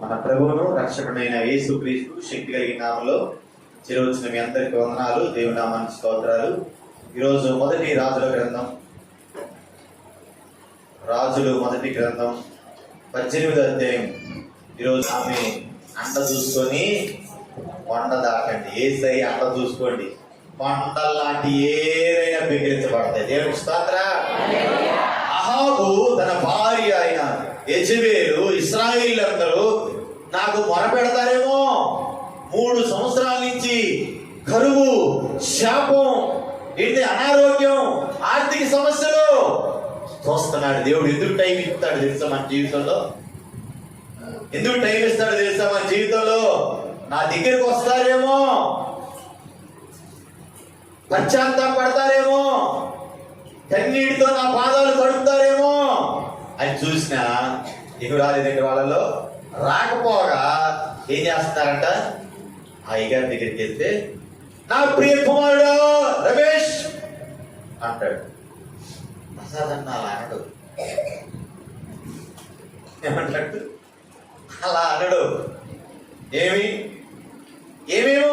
మన ప్రభువును రక్షకుడైన యేసుక్రీస్తు శక్తి కలిగిన నామములో చేరవచ్చిన మీ అందరికి వందనాలు. దేవుని నామానికి స్తోత్రాలు. ఈరోజు రాజులు మొదటి గ్రంథం 18వ అధ్యాయం. ఈరోజు ఆమె అండ చూసుకొని కొండ దాకండి. ఏసై అండ చూసుకోండి. కొండల్లాంటి ఏదైనా పెకిలించబడతాయి. దేవునికి స్తోత్రం. అహాబు తన భార్య అయిన యెజబెలు ఇశ్రాయేలీయులందరూ నాకు మొరపెడతారేమో, 3 సంవత్సరాల నుంచి కరువు, శాపం, అనారోగ్యం, ఆర్థిక సమస్యలు చూస్తున్నాడు. దేవుడు ఎందుకు టైం ఇస్తాడు తెలుసా మన జీవితంలో? ఎందుకు టైం ఇస్తాడు తెలుసా మన జీవితంలో? నా దగ్గరికి వస్తారేమో, పశ్చాత్తాపడతారేమో, కన్నీటితో నా పాదాలు కడుపుతారేమో అని చూసిన ఇక రాలేదండి. వాళ్ళలో రాకపోగా ఏం చేస్తున్నారంట? ఆ అయ్యగారి దగ్గరికి వెళ్తే నా ప్రియ కుమారుడు రమేష్ అంటాడు. ప్రసాద్ అన్న అలా అనడు. ఏమంటాడు? అలా అనడు. ఏమేమో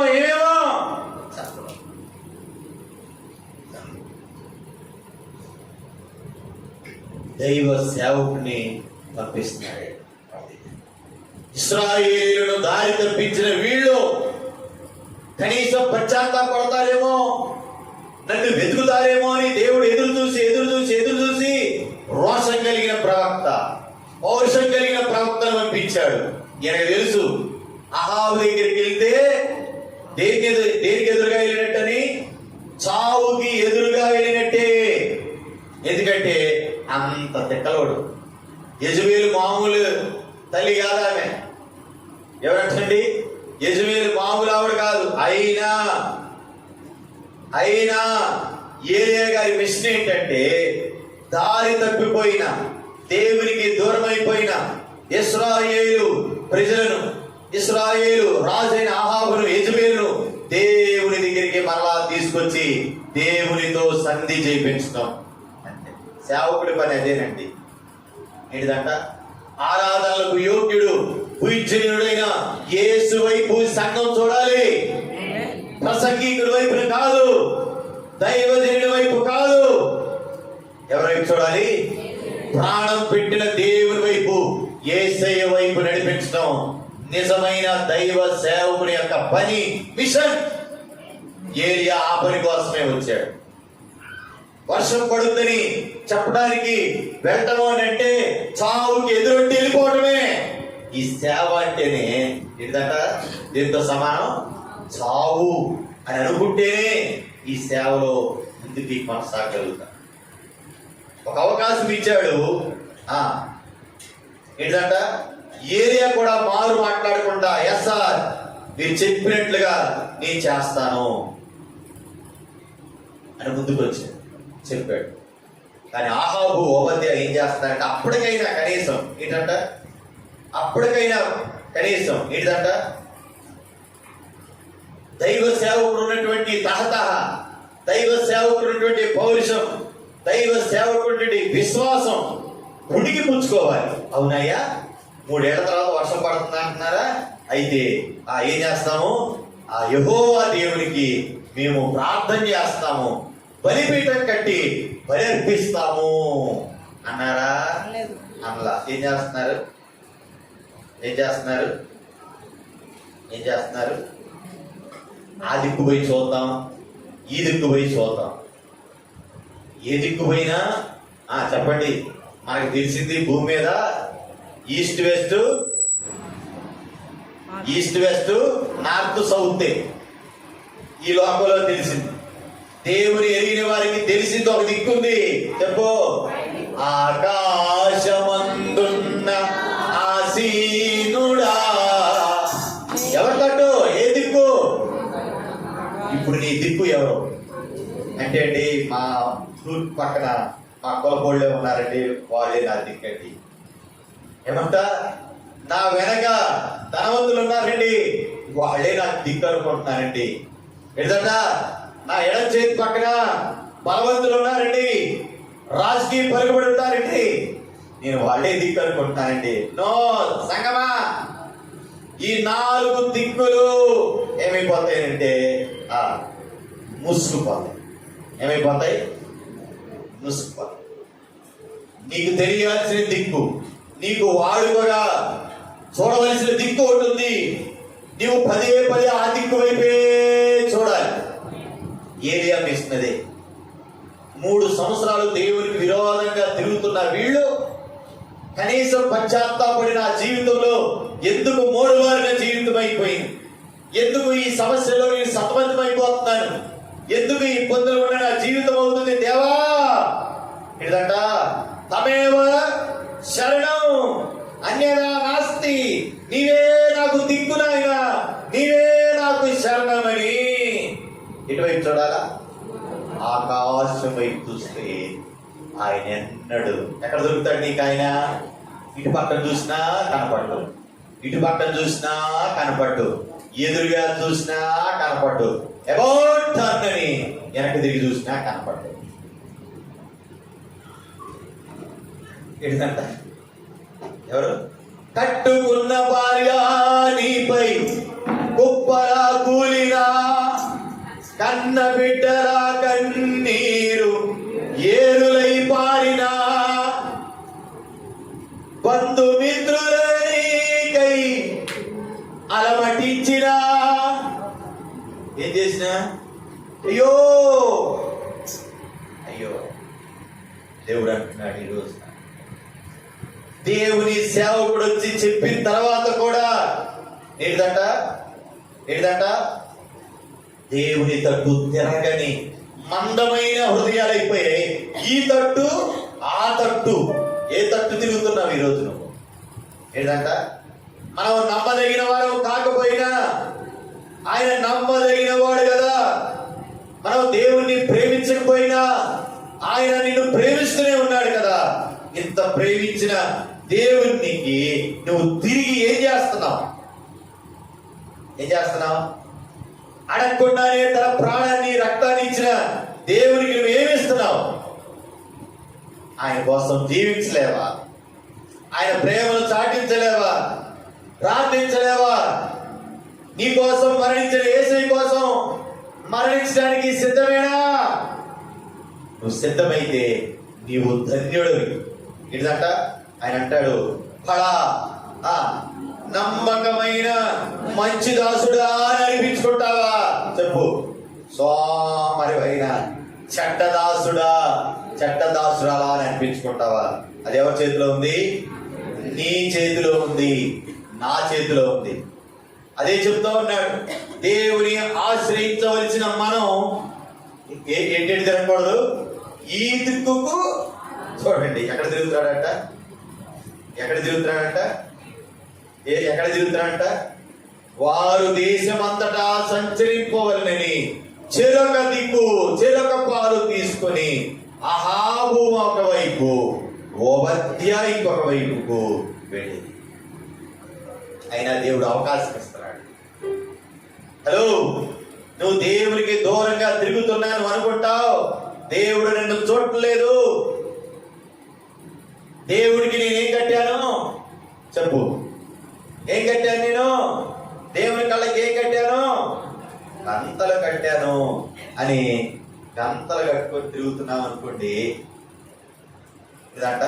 దైవ సేవకుని పంపిస్తున్నాడు. ఇశ్రాయేలీయులను దారి తప్పించిన వీళ్ళు కనీసం పశ్చాత్తాపడతారేమో, నన్ను వెతుకుతారేమో అని దేవుడు ఎదురు చూసి రోషం కలిగిన ప్రవక్త, పౌరుషం కలిగిన ప్రవక్తను పంపించాడు. ఈయనకు తెలుసు అహాబు దగ్గరికి వెళ్తే దేనికి ఎదురుగా వెళ్ళినట్టని, చావుకి ఎదురుగా వెళ్ళినట్టే. ఎందుకంటే అంత తిక్కలోడు. యెజబెలు మామూలు తల్లి కాదు ఆమె. ఎవరంటండి? యెజబెలు మామూలు ఆవిడ కాదు. అయినా ఏలియా గారి మిషన్ ఏంటంటే, దారి తప్పిపోయిన, దేవునికి దూరమైపోయిన ఇశ్రాయేలు రాజైన అహాబును, యెజబెలును దేవుని దగ్గరికి మరలా తీసుకొచ్చి దేవునితో సంధి చేయించడం. సేవకుడి పని అదేనండి. ఏంటిదంట? ఆరాధనలకు యోగ్యుడు, పూజ్యుడైన యేసు వైపు సంఘం చూడాలి. ప్రసంగికుడి వైపు కాదు, దైవజనుడి వైపు కాదు. ఎవరి వైపు చూడాలి? ప్రాణం పెట్టిన దేవుని వైపు, యేసయ్య వైపు నడిపించడం నిజమైన దైవ సేవకుని యొక్క పని, మిషన్. ఏలియా ఆ పని కోసమే వచ్చాడు. వర్షం పడుతుందని చెప్పడానికి వెళ్ళటం అంటే చావుకి ఎదురొట్టి వెళ్ళిపోవటమే. ఈ సేవ అంటేనే ఏంటంట? దీంతో సమానం. చావు అని అనుకుంటేనే ఈ సేవలో ముందుకి కొనసాగలుగుతా. ఒక అవకాశం ఇచ్చాడు. ఏంటంట? ఏరియా కూడా మారు మాట్లాడకుండా, ఎస్ సార్ మీరు చెప్పినట్లుగా నేను చేస్తాను అని ముందుకు వచ్చాడు, చెప్పాడు. కానీ అహాబు, ఓబద్యా ఏం చేస్తారంటే అప్పటికైనా కనీసం ఏంటంట? దైవ సేవకుడు ఉన్నటువంటి తహతహ, దైవ సేవకుడు ఉన్నటువంటి పౌరుషం, దైవ సేవకుడి విశ్వాసం ఉడికి పుచ్చుకోవాలి. అవునయ్యా, 3 ఏళ్ల తర్వాత వర్షం పడుతుంది అంటున్నారా? అయితే ఏం చేస్తాము? ఆ యెహోవా దేవునికి మేము ప్రార్థన చేస్తాము, బలిపీఠం కట్టి బలి అర్పిస్తాము అన్నారా? అనలా. ఏం చేస్తున్నారు? ఆ దిక్కు పోయి చూద్దాం, ఈ దిక్కు పోయి చూద్దాం. ఏ దిక్కు పోయినా చెప్పండి, మనకు తెలిసింది భూమి మీద ఈస్ట్ వెస్ట్ నార్త్ సౌత్. ఈ లోకంలో తెలిసింది. దేవుని ఎరిగిన వారికి తెలిసింది ఒక దిక్కుంది. చెప్పు. ఆకాశమందున్న ఆసీనుడా. ఎవరికట్టు? ఏ దిక్కు? ఇప్పుడు నీ దిక్కు ఎవరు అంటే అండి, మా తూర్పు పక్కన మా కులపోళ్ళే ఉన్నారండి, వాళ్ళే నా దిక్కండి. ఏమంట? నా వెనక ధనవంతులు ఉన్నారండి, వాళ్ళే నా దిక్కు అనుకుంటున్నారండి. ఏంటంట? నా ఎడం చేతి పక్కన బలవంతులు ఉన్నారండి, రాజకీయ పలుకుబడి ఉంటారండి, నేను వాళ్ళే దిక్కు అనుకుంటున్నానండి. నో సంగమా, ఈ 4 దిక్కులు ఏమైపోతాయంటే ముసుగుపోతాయి. ఏమైపోతాయి? ముసుగుపోతాయి. నీకు తెలియాల్సిన దిక్కు, నీకు వాడుకగా చూడవలసిన దిక్కు ఉంటుంది. నీవు పదే ఆ దిక్కు వైపే చూడాలి. ఏలియా మిస్నదే 3 సంవత్సరాలు దేవునికి విరోధంగా తిరుగుతున్న వీళ్ళు కనీసం పశ్చాత్తాపడిన జీవితంలో ఎందుకు మోడువారిన జీవితం అయిపోయింది, ఎందుకు ఈ సమస్యలో నేను సతమతమైపోతున్నాను, ఎందుకు ఈ ఇబ్బందులు ఉన్న నా జీవితం అవుతుంది దేవా ఇదంట. తమేవ శరణం అన్యదా నాస్తి, నీవే నాకు దిక్కు నాయనా, నీవే నాకు శరణమని ఇటువైపు చూడాలా? ఆకాశం వైపు చూస్తే ఆయన ఎన్నడు ఎక్కడ దొరుకుతాడు నీకు? ఆయన ఇటు పక్కన చూసినా కనపడ్డు, ఇటు పక్కన చూసినా కనపడ్డు, ఎదురుగా చూసినా కనపడ్డు, అబౌట్ టర్న్ అని వెనక్కి తిరిగి చూసినా కనపడ్డు. ఏంటంట? ఎవరు? కట్టుకున్న భార్య నీపై కుప్పలా కూలినా, కన్న బిడ్డలా కన్నీరు ఏరులై పారినా, బంధుమిత్రులకై అలమటించినా, ఏం చేసినా అయ్యో అయ్యో. దేవుడు అంటున్నాడు ఈరోజు, దేవుని సేవకుడు వచ్చి చెప్పిన తర్వాత కూడా ఏంటంట దేవుని తట్టు తిరగని మందమైన హృదయాలు అయిపోయాయి. ఈ తట్టు ఆ తట్టు, ఏ తట్టు తిరుగుతున్నావు ఈరోజు నువ్వు? ఏంటంట మనం నమ్మదగిన వారు కాకపోయినా ఆయన నమ్మదగిన వాడు కదా. మనం దేవుణ్ణి ప్రేమించకపోయినా ఆయన నిన్ను ప్రేమిస్తూనే ఉన్నాడు కదా. ఇంత ప్రేమించిన దేవునికి నువ్వు తిరిగి ఏం చేస్తున్నావు? అడగకుండానే తన ప్రాణాన్ని రక్తాన్ని ఇచ్చిన దేవునికి నువ్వు ఏమిస్తున్నావు? ఆయన కోసం జీవించలేవా? ఆయన ప్రేమను చాటించలేవా? ప్రార్థించలేవా? నీ కోసం మరణించిన యేసయ్య కోసం మరణించడానికి సిద్ధమేనా? నువ్వు సిద్ధమైతే నీవు ధన్యుడివి. ఏంటంట ఆయన అంటాడు, ఫలా నమ్మకమైన మంచి దాసుడా అని అనిపించుకుంటావా? చెప్పు. సోమరివైన చెడ్డదాసుడా అని అనిపించుకుంటావా? అది ఎవరి చేతిలో ఉంది? నీ చేతిలో ఉంది, నా చేతిలో ఉంది. అదే చెప్తా ఉన్నాడు. దేవుని ఆశ్రయించవలసిన మనం ఏంటి తిరగకూడదు? ఈ దిక్కుకు చూడండి. ఎక్కడ తిరుగుతున్నాడంట? వారు దేశమంతటా సంచరింపవలనని చెరొక దిక్కు చెరొక పాలు తీసుకొని అహాబు ఒకవైపు ఓబద్యా ఇంకొక వైపుకు వెళ్ళింది. అయినా దేవుడు అవకాశం ఇస్తున్నాడు. హలో, నువ్వు దేవునికి దూరంగా తిరుగుతున్నాను అనుకుంటావు, దేవుడు నిన్ను చూడట్లేదు. దేవుడికి నేనేం కట్టాను చెప్పు? ఏం కట్టాను నేను? దేవుని కళ్ళకి ఏం కట్టాను? గంతలు కట్టాను అని గంతలు కట్టుకొని తిరుగుతున్నాం అనుకోండి. ఇదంట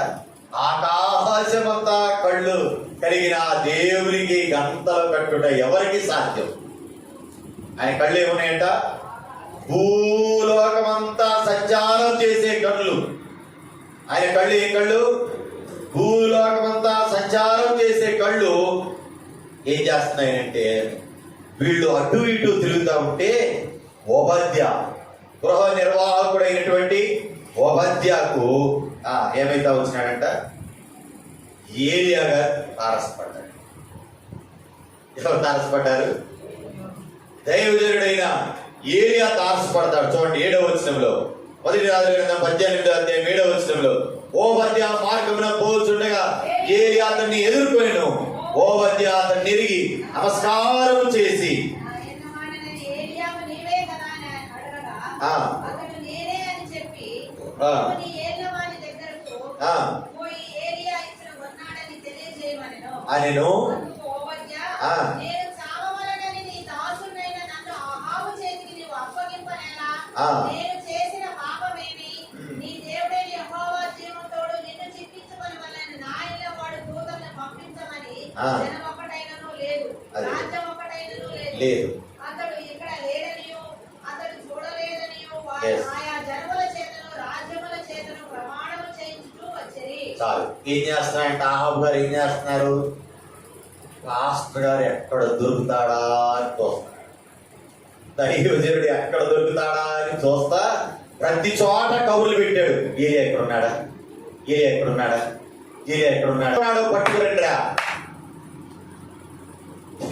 ఆకాశమంతా కళ్ళు కలిగిన దేవునికి గంతలు కట్టుట ఎవరికి సాధ్యం? ఆయన కళ్ళు ఏమున్నాయంట? భూలోకమంతా సంచారం చేసే కళ్ళు. ఆయన కళ్ళు ఏ కళ్ళు? భూలోకమంతా సంచారం చేసే కళ్ళు. ఏం చేస్తున్నాయంటే వీళ్ళు అటు ఇటు తిరుగుతూ ఉంటే ఓబద్య, గృహ నిర్వాహకుడైనటువంటి ఓబద్యాకు ఏమైతే వచ్చినాడంట? ఏలియాగా తారసపడ్డాడు. ఎవరు తారసపడ్డారు? దైవజనుడైన ఏలియా తారసపడతాడు. చూడండి 7వ వచనంలో, 1 రాజుల 18వ అధ్యాయం 7వ వచనంలో, ఓబద్యా మార్గమున పోచుండగా ఏలియా అతన్ని ఎదుర్కొనెను. ఓబద్యా అతన్ని ఎరిగి నమస్కారం చేసి ఆ. నేను చావవలెనని నీ దాసుడైన నన్ను అహాబు చేతికి నీవు అప్పగింపనేలా? ఆ. నేను చేసిన పాపమేమి? నీ దేవుడైన యెహోవా జీవంతోడు నిన్ను చిక్కించుకొనవలెను నా ఇళ్ళ వాడు దూతలను పంపించమని ఆ. జనం ఒకటైనను లేదు, అది. రాజ్యం ఒకటైనను లేదు. లేదు. అతడు ఇక్కడ లేడనియు అతడు చూడలేదనియు వారు Yes. ఆయా జనముల చేతను రాజ్యముల చేతను ప్రమాణము చేయించుతూ వచ్చిరి. చాలు. ఏం చేస్తున్నారంటే ఆహాబు గారు ఏం చేస్తున్నారు? పాస్టర్ గారు ఎక్కడ దొరుకుతాడా అని చూస్తున్నాడు. దైవజనుడు ఎక్కడ దొరుకుతాడా అని చూస్తా ప్రతి చోట కబుర్లు పెట్టాడు. ఏరియా ఎక్కడున్నాడా, ఏరియా ఎక్కడున్నాడా, ఏరియా ఎక్కడున్నాడు, పట్టుకురండిరా.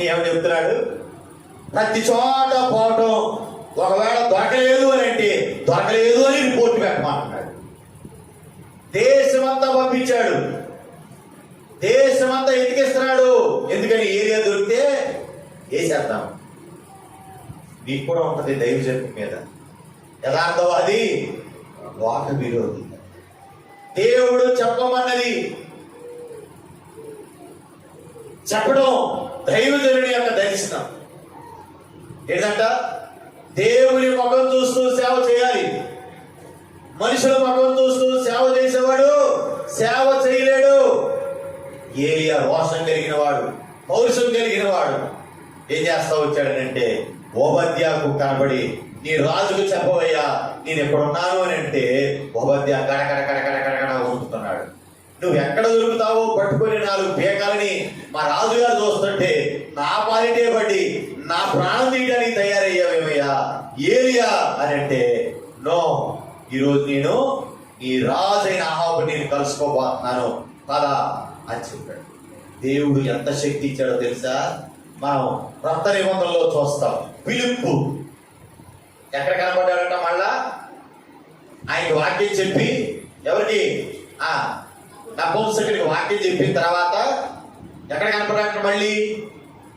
ఏమని చెప్తున్నాడు? ప్రతి చోట పోవటం, ఒకవేళ దొరకలేదు అని అంటే దొరకలేదు అని రిపోర్ట్ పెట్టమంటున్నాడు. దేశమంతా పంపించాడు, దేశమంతా ఎతికిస్తున్నాడు. ఎందుకని ఏరియా దొరికితే వేసేద్దాం. మీకు కూడా ఉంటుంది దైవజనం మీద యథార్థవాది వాక విరోధి. దేవుడు చెప్పమన్నది చెప్పడం దైవజనుడి యొక్క దర్శనం. ఏంటంట? దేవుని ముఖం చూస్తూ సేవ చేయాలి. మనుషుల ముఖం చూస్తూ సేవ చేసేవాడు సేవ చేయలేడు. ఏలియా రోషం కలిగిన వాడు, పౌరుషం కలిగిన వాడు ఏం చేస్తా వచ్చాడనంటే ఓబద్యాకు కనబడి, నీ రాజుకు చెప్పవయ్యా నేను ఎక్కడున్నాను అని అంటే ఓబద్యా గడగడ గడగడ గడగడ ఊరుకుతున్నాడు. నువ్వు ఎక్కడ దొరుకుతావో పట్టుకొని 4 పీకాలని మా రాజుగారు చూస్తుంటే నా పాలిటే పడి నా ప్రాణం తీయడానికి తయారయ్యావేమయ్యా ఏలియా అని అంటే, నో, ఈరోజు నేను ఈ రాజైన అహాబు నేను కలుసుకోబోతున్నాను కదా అని చెప్పాడు. దేవుడు ఎంత శక్తి ఇచ్చాడో తెలుసా? మనం రక్త నిబంధనలో చూస్తాం. పిలుపు ఎక్కడ కనబడ్డాడంట? మళ్ళా ఆయనకి వాక్యం చెప్పి, ఎవరికి? నపుంసకుడికి వాక్యం చెప్పిన తర్వాత ఎక్కడ కనపడాలంటే మళ్ళీ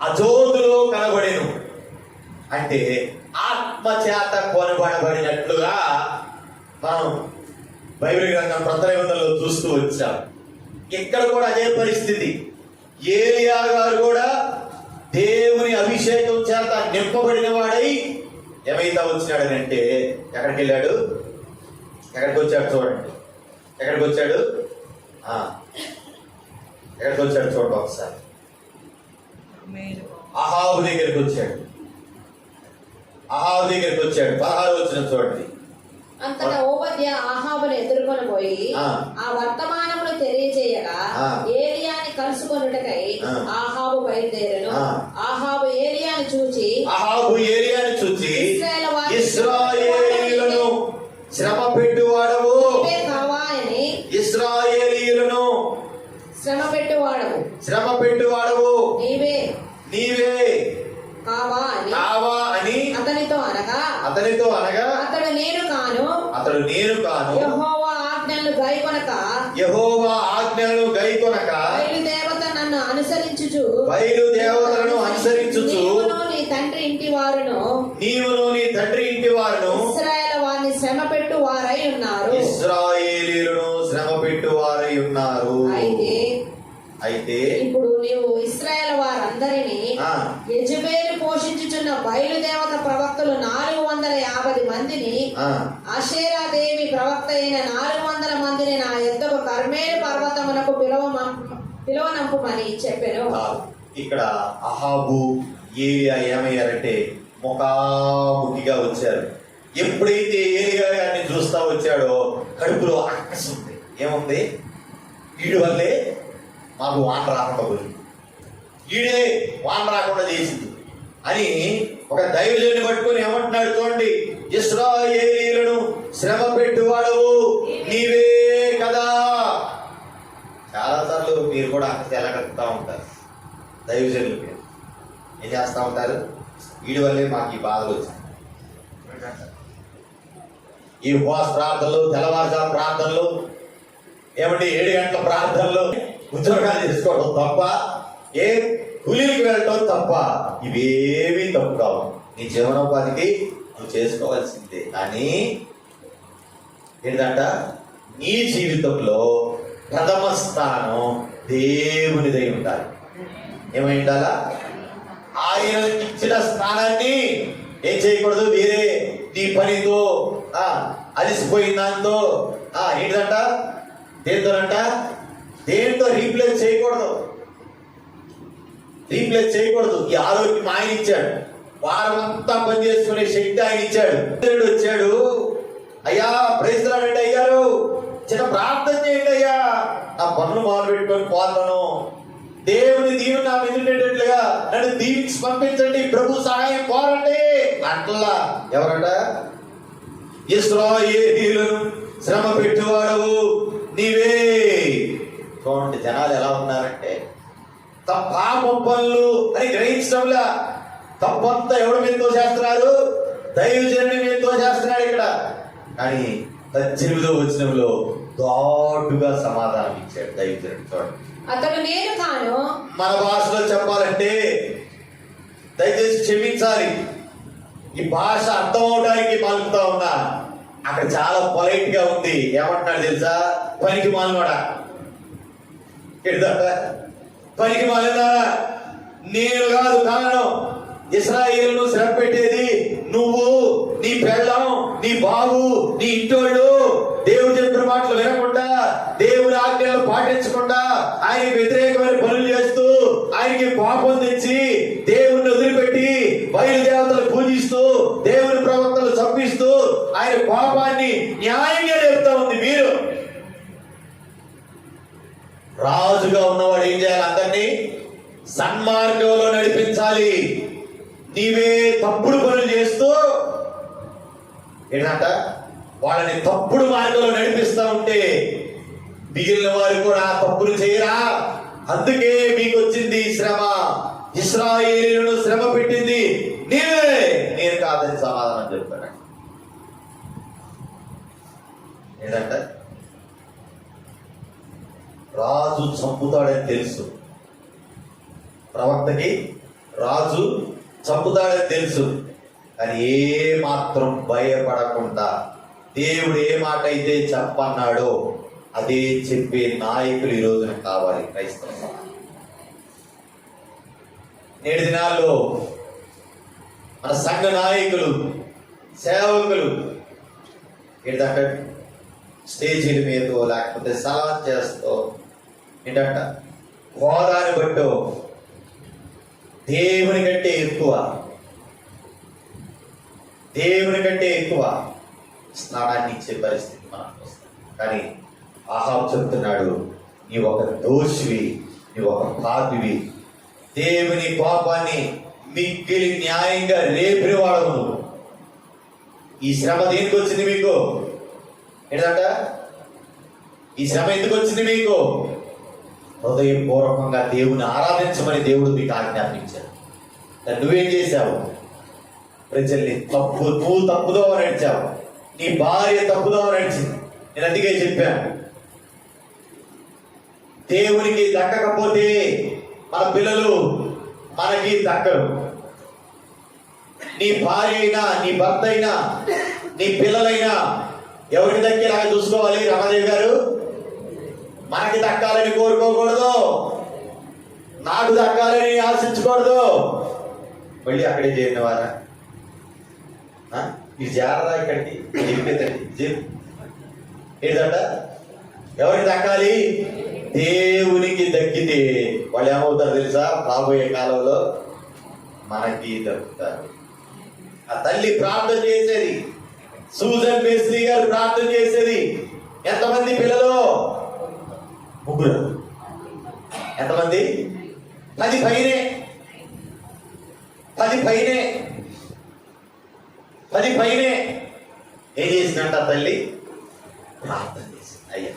అజోతులో కనబడేను. అంటే ఆత్మచేత కొనబడబడినట్లుగా మనం బైబిల్ గ్రంథం క్రొత్త నిబంధనలో చూస్తూ వచ్చాం. ఇక్కడ కూడా అదే పరిస్థితి. ఏలియా గారు కూడా దేవుని అభిషేకం చేత నింపబడిన వాడై ఏమైతే వచ్చినాడనంటే ఎక్కడికి వెళ్ళాడు? ఎక్కడికి వచ్చాడు చూడండి. ఎక్కడికి వచ్చాడు? ఎక్కడికి వచ్చాడు చూడండి ఒకసారి. అహాబు దగ్గరికి వచ్చాడు. అహాబు దగ్గరికి వచ్చాడు. 16 వచ్చిన చూడండి. అంతటా ఓబద్యా అహాబును ఎదుర్కొని పోయి ఆ వర్తమానమును తెలియజేయగా ఏలియాని కలుసుకొనుటకై అహాబు బయలుదేరెను. అహాబు ఏలియాని చూచి ఇశ్రాయేలీయులను శ్రమ పెట్టువాడవు, కావాయని ఇశ్రాయేలీయులను శ్రమ పెట్టువాడవు నీవే కావా అని అతనితో అనగా అతడు నేను కాను యెహోవా ఆజ్ఞలను గైకొనక బయలుదేవతలను అనుసరించుచు నీవును నీ తండ్రి ఇంటి వారును ఇశ్రాయేలు వారిని శ్రమ పెట్టు వారై ఉన్నారు. అయితే ఇప్పుడు నీవు ఇశ్రాయేలు వారందరినీ యెజబేలు పోషించుచున్న బయలుదేవత ప్రవక్తలు 450 మందిని, అషేరా దేవి ప్రవక్త అయిన 400 మందిని నా యొద్దకు కర్మేలు పర్వతమునకు పిలువనంపుమని చెప్పాను. ఇక్కడ అహాబు ఏలియా ఏమయ్యారంటే ముఖాముఖిగా వచ్చారు. ఎప్పుడైతే ఏలియా గారిని చూస్తా వచ్చాడో కడుపులో అక్కసు ఉంది. ఏముంది? వీడి వల్లే మాకు వాన రాకుండా పోయింది, ఈడే వాన రాకుండా చేసింది అని ఒక దైవజనుని పట్టుకొని ఏమంటున్నాడు చూడండి. ఇశ్రాయేలీయులను శ్రమ పెట్టువాడవు నీవే కదా. చాలాసార్లు మీరు కూడా అక్కడ ఎలా కలుపుతూ ఉంటారు. దైవజనులు ఏం చేస్తూ ఉంటారు? వీడి వల్లే మాకు ఈ బాధలు వచ్చాయి. ఈ ఉపవాస ప్రార్థనలు, తెల్లవారుజాము ప్రార్థనలు, ఏమంటే 7 గంటల ప్రార్థనలు, ఉద్యోగాలు చేసుకోవడం తప్ప, ఏ కూలీలకు వెళ్ళటం తప్ప, ఇవేమీ తప్పు కావు. నీ జీవనోపాధికి నువ్వు చేసుకోవాల్సిందే. కానీ ఏంటంట? నీ జీవితంలో ప్రథమ స్థానం దేవునిదై ఉండాలి. ఏమై ఉండాలా? ఆయన ఇచ్చిన స్థానాన్ని ఏం చేయకూడదు, వేరే నీ పనితో అలిసిపోయిన దాంతో ఏంటంట, దేంతోనంట, దేంతో రీప్లేస్ చేయకూడదు. రీప్లేస్ చేయకూడదు. ఈ ఆరోగ్యం ఆయన ఇచ్చాడు, వారం అంతా పని చేసుకునే శక్తి ఆయన ఇచ్చాడు. వచ్చాడు, అయ్యా ప్రైజ్లాడండి అయ్యారు, చిన్న ప్రార్థన చేయండి అయ్యా, నా పనులు మొదలు పెట్టుకొని పోతాను, దేవుని దీవెన నా మీద ఉండేటట్లుగా నన్ను దీవించి పంపించండి, ప్రభు సహాయం కోరండి అట్లా. ఎవరట? ఇశ్రాయేలీయులను శ్రమ పెట్టువాడవు నీవే. చూడండి జనాలు ఎలా ఉన్నారంటే, పాపం పనులు అని గ్రహించడంలా తప్పంతా ఎవరి మీద తోసేస్తున్నారు, దైవజనుడి మీద తోసేస్తున్నాడు ఇక్కడ. కానీ 18వ వచనంలో ఘాటుగా సమాధానం ఇచ్చాడు దైవజనుడు. చూడండి, అతడు నేను కాను. మన భాషలో చెప్పాలంటే, దయచేసి క్షమించాలి, ఈ భాష అర్థం అవడానికి పలుకుతా ఉన్నా, అక్కడ చాలా పొలైట్ గా ఉంది. ఏమంటున్నాడు తెలుసా? పనికి మాలినోడా, పనికి మాలినా, నేను కాదు కారణం, ఇశ్రాయేలును శ్రమ పెట్టేది నువ్వు, నీ పెళ్ళం, నీ బాబు, నీ ఇంటోళ్ళు దేవుడు చెప్పిన మాటలు వినకుండా, దేవుని ఆజ్ఞలు పాటించకుండా, ఆయనకి వ్యతిరేకమైన పనులు చేస్తూ, ఆయనకి పాపం తెచ్చి, దేవుణ్ణి వదిలిపెట్టి బయలుదేవతలు పూజిస్తూ, దేవుని ప్రవక్తలు చంపిస్తూ, ఆయన పాపాన్ని న్యాయంగా చెప్తా ఉంది. మీరు రాజుగా ఉన్నవాడు ఏం చేయాలి? అందరినీ సన్మార్గంలో నడిపించాలి. నీవే తప్పుడు పనులు చేస్తూ ఏంటంట, వాళ్ళని తప్పుడు మార్గంలో నడిపిస్తా ఉంటే మిగిలిన వారు కూడా తప్పులు చేయరా, అందుకే మీకు వచ్చింది శ్రమ. ఇశ్రాయేలీయులను శ్రమ పెట్టింది నీవే, నేను కాదని సమాధానం చెప్తాను. ఏంటంట, రాజు చంపుతాడని తెలుసు, ప్రవక్తకి రాజు చంపుతాడని తెలుసు, కానీ ఏ మాత్రం భయపడకుండా దేవుడు ఏ మాట అయితే చెప్పన్నాడో అదే చెప్పే నాయకులు ఈ రోజున కావాలి క్రైస్తవ సమాజం. నేటి దినాల్లో మన సంఘ నాయకులు, సేవకులు ఏంటంటే స్టేజీల మీద లేకపోతే సలహా చేస్తూ ఏంటంట, హోదాని బట్టో దేవుని కంటే ఎక్కువ, దేవుని కంటే ఎక్కువ స్నానాన్ని ఇచ్చే పరిస్థితి మనకు వస్తుంది. కానీ ఆహాబు చెప్తున్నాడు, నీ ఒక దోషివి, నీ ఒక పాపివి, దేవుని పాపాన్ని మిక్కిలి న్యాయంగా రేపిన వాడవు నువ్వు. ఈ శ్రమ దేనికి వచ్చింది మీకు? ఏంటంట, ఈ శ్రమ ఎందుకు వచ్చింది మీకు? హృదయపూర్వకంగా దేవుని ఆరాధించమని దేవుడు మీకు ఆజ్ఞాపించాడు. నువ్వేం చేశావు? ప్రజల్ని నువ్వు తప్పుదో నడిచావు, నీ భార్య తప్పుదో నడిచింది. నేను అందుకే చెప్పాను, దేవునికి దక్కకపోతే మన పిల్లలు మనకి దక్కరు. నీ భార్య అయినా, నీ భర్త అయినా, నీ పిల్లలైనా ఎవరికి దక్కేలాగా చూసుకోవాలి. రమాదేవి గారు, మనకి దక్కాలని కోరుకోకూడదు, నాకు దక్కాలని ఆశించకూడదు. మళ్ళీ అక్కడే చేరిన వారా ఇది చేరరా, ఇక్కడికి చెప్పేదండి ఏంటంట, ఎవరికి దక్కాలి? దేవునికి దక్కితే వాళ్ళు ఏమవుతారు తెలుసా? రాబోయే కాలంలో మనకి దక్కుతారు. ఆ తల్లి ప్రార్థన చేసేది, సూజన్ బేస్లీ గారు ప్రార్థన చేసేది. ఎంతమంది పిల్లలు? 3. ఎంతమంది? 10 పైనే, 10 పైనే, 10 పైనే. ఏం చేసిందంట తల్లి? ప్రార్థన చేసింది. అయ్యా,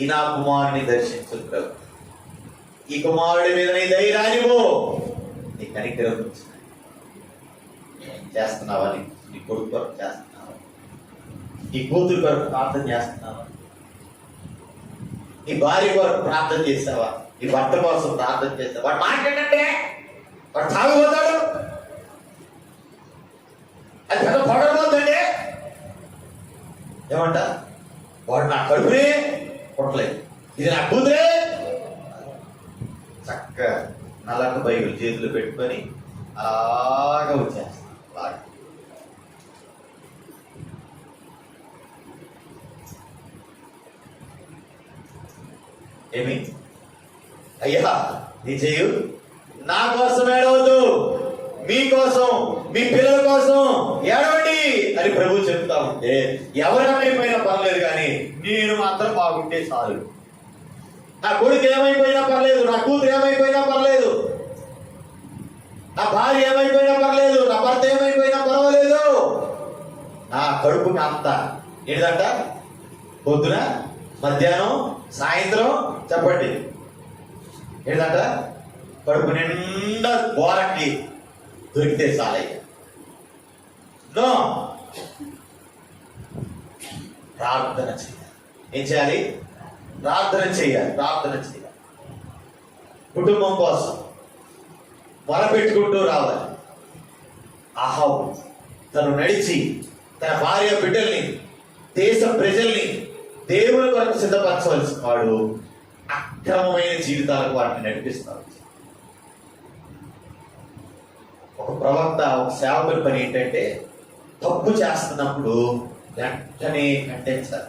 ఈ నా కుమారుని దర్శించు ప్రభు, ఈ కుమారుడి మీద నీ ధైర్యానివో, నీ కనికరం చేస్తున్నావా? నీ కొడుకు కొరకు చేస్తున్నావా? నీ కూతురు కొరకు ప్రార్థన చేస్తున్నావా? నీ భార్య కొరకు ప్రార్థన చేస్తావా? నీ భర్త కోసం ప్రార్థన చేస్తావా? వాడు మాట్లాడంటే వాడు తాగుపోతాడు, అది పెద్ద పొడవద్దండి. ఏమంట, వాడు నా కడుపునే కొట్టలేదు, ఇది నా కూతురే. చక్కగా నల్లక బైబిల్ చేతులు పెట్టుకొని అలాగా వచ్చేస్తాను. అలాగా ఏమి అయ్యా నీ చేయు నా కోసం ఏడవద్దు, మీకోసం మీ పిల్లల కోసం ఏడవండి అని ప్రభు చెప్తా ఉంటే ఎవరేమైపోయినా పర్లేదు కానీ నేను మాత్రం బాగుంటే చాలు. నా కొడుకు ఏమైపోయినా పర్లేదు, నా కూతురు ఏమైపోయినా పర్లేదు, నా భార్య ఏమైపోయినా పర్లేదు, నా భర్త ఏమైపోయినా పర్వాలేదు, నా కడుపుకి అంత ఏంటంట పొద్దున మధ్యాహ్నం సాయంత్రం చెప్పండి ఏంటంట కడుపు నిండా గోరకి దొరికితే చాలయ్య. నో, ప్రార్థన చేయాలి. ఏం చేయాలి? ప్రార్థన చేయాలి. ప్రార్థన చేయాలి. కుటుంబం కోసం మొరపెట్టుకుంటూ రావాలి. అహాబు తను నడిచి తన భార్య బిడ్డల్ని దేశ ప్రజల్ని దేవుని కొరకు సిద్ధపరచవలసిన వాడు అక్రమమైన జీవితాలకు వాటిని నడిపిస్తాడు. ఒక ప్రవక్త, ఒక సేవకుని పని ఏంటంటే తప్పు చేస్తున్నప్పుడు వెంటనే ఖండించాలి.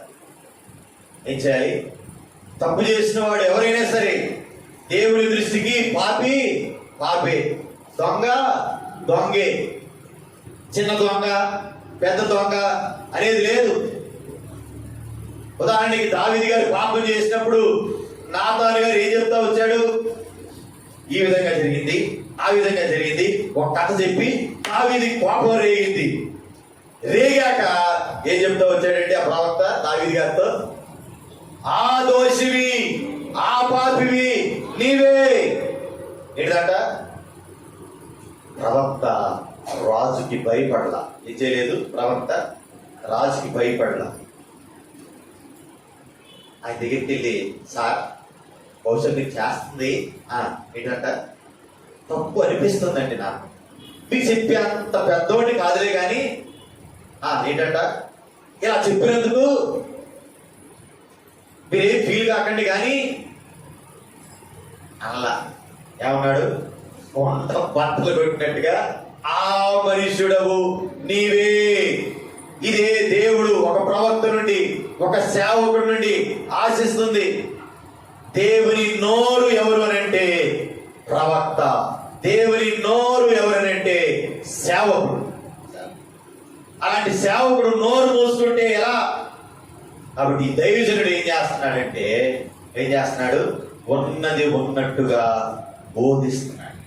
ఏం చేయాలి? తప్పు చేసిన వాడు ఎవరైనా సరే దేవుని దృష్టికి పాపి పాపే, దొంగ దొంగే, చిన్న దొంగ పెద్ద దొంగ అనేది లేదు. ఉదాహరణకి దావీదు గారు పాపం చేసినప్పుడు నాతాను గారు ఏం చెప్తా వచ్చాడు? ఈ విధంగా జరిగింది, ఆ విధంగా జరిగింది, ఒక కథ చెప్పి దావీదుకి కోపం రేగింది. రేగాక ఏం చెప్తా వచ్చాడంటే ఆ ప్రవక్త దావీదు గారితో, ఆ దోషివి ఆ పాపివి నీవే. ఏంటంట? ప్రవక్త రాజుకి భయపడలా. ఏం చేయలేదు? ప్రవక్త రాజుకి భయపడలా. ఆయన దగ్గరికి వెళ్ళి, సార్ బహుశా మీకు చేస్తుంది ఏంటంట తప్పు అనిపిస్తుందండి, నాకు మీకు చెప్పే అంత పెద్దోడిని కాదులే కానీ ఏంటంట ఇలా చెప్పినందుకు మీరేం ఫీల్ కాకండి కానీ అలా ఏమన్నాడు? కొంత బట్టలు పెట్టినట్టుగా ఆ మనుష్యుడవు నీవే. ఇదే దేవుడు ఒక ప్రవక్త నుండి, ఒక సేవకుడి నుండి ఆశిస్తుంది. దేవుని నోరు ఎవరు అనంటే ప్రవక్త, దేవుని నోరు ఎవరనంటే సేవకుడు. అలాంటి సేవకుడు నోరు మూసుకుంటే ఎలా? కాబట్టి దైవజనుడు ఏం చేస్తున్నాడు? ఉన్నది ఉన్నట్టుగా బోధిస్తున్నాడు.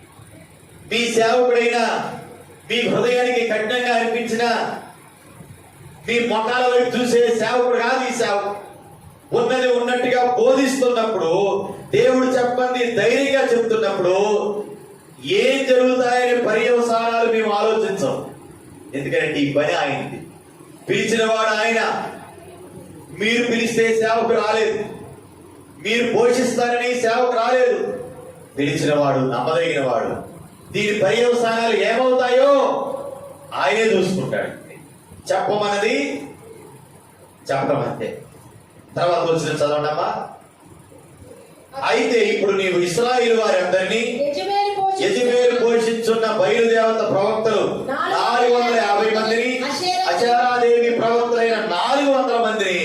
మీ సేవకుడైనా మీ హృదయానికి కఠినంగా అనిపించిన మీ మొఖాల వైపు చూసే సేవకుడు కాదు ఈ సేవకుడు. ఉన్నది ఉన్నట్టుగా బోధిస్తున్నప్పుడు, దేవుడు చెప్పండి ధైర్యంగా చెప్తున్నప్పుడు ఏం జరుగుతాయనే పర్యవసానాలు మేము ఆలోచించాం. ఎందుకంటే ఈ పని ఆయనది, పిలిచిన వాడు ఆయన. మీరు పిలిస్తే సేవకు రాలేదు, మీరు పోషిస్తారని సేవకు రాలేదు. పిలిచిన వాడు నమ్మదగిన వాడు. దీని పర్యవసానాలు ఏమవుతాయో ఆయనే చూసుకుంటాడు. చెప్పమన్నది చెప్పడం అంతే. తర్వాత వచ్చిన చదవండమ్మా. అయితే ఇప్పుడు నీవు ఇశ్రాయేలు వారి అందరినీ యెజెబెలు పోషించున్న బయలుదేవత ప్రవక్తలు 450 మందిని, అషేరాదేవి ప్రవక్తలైన 400 మందిని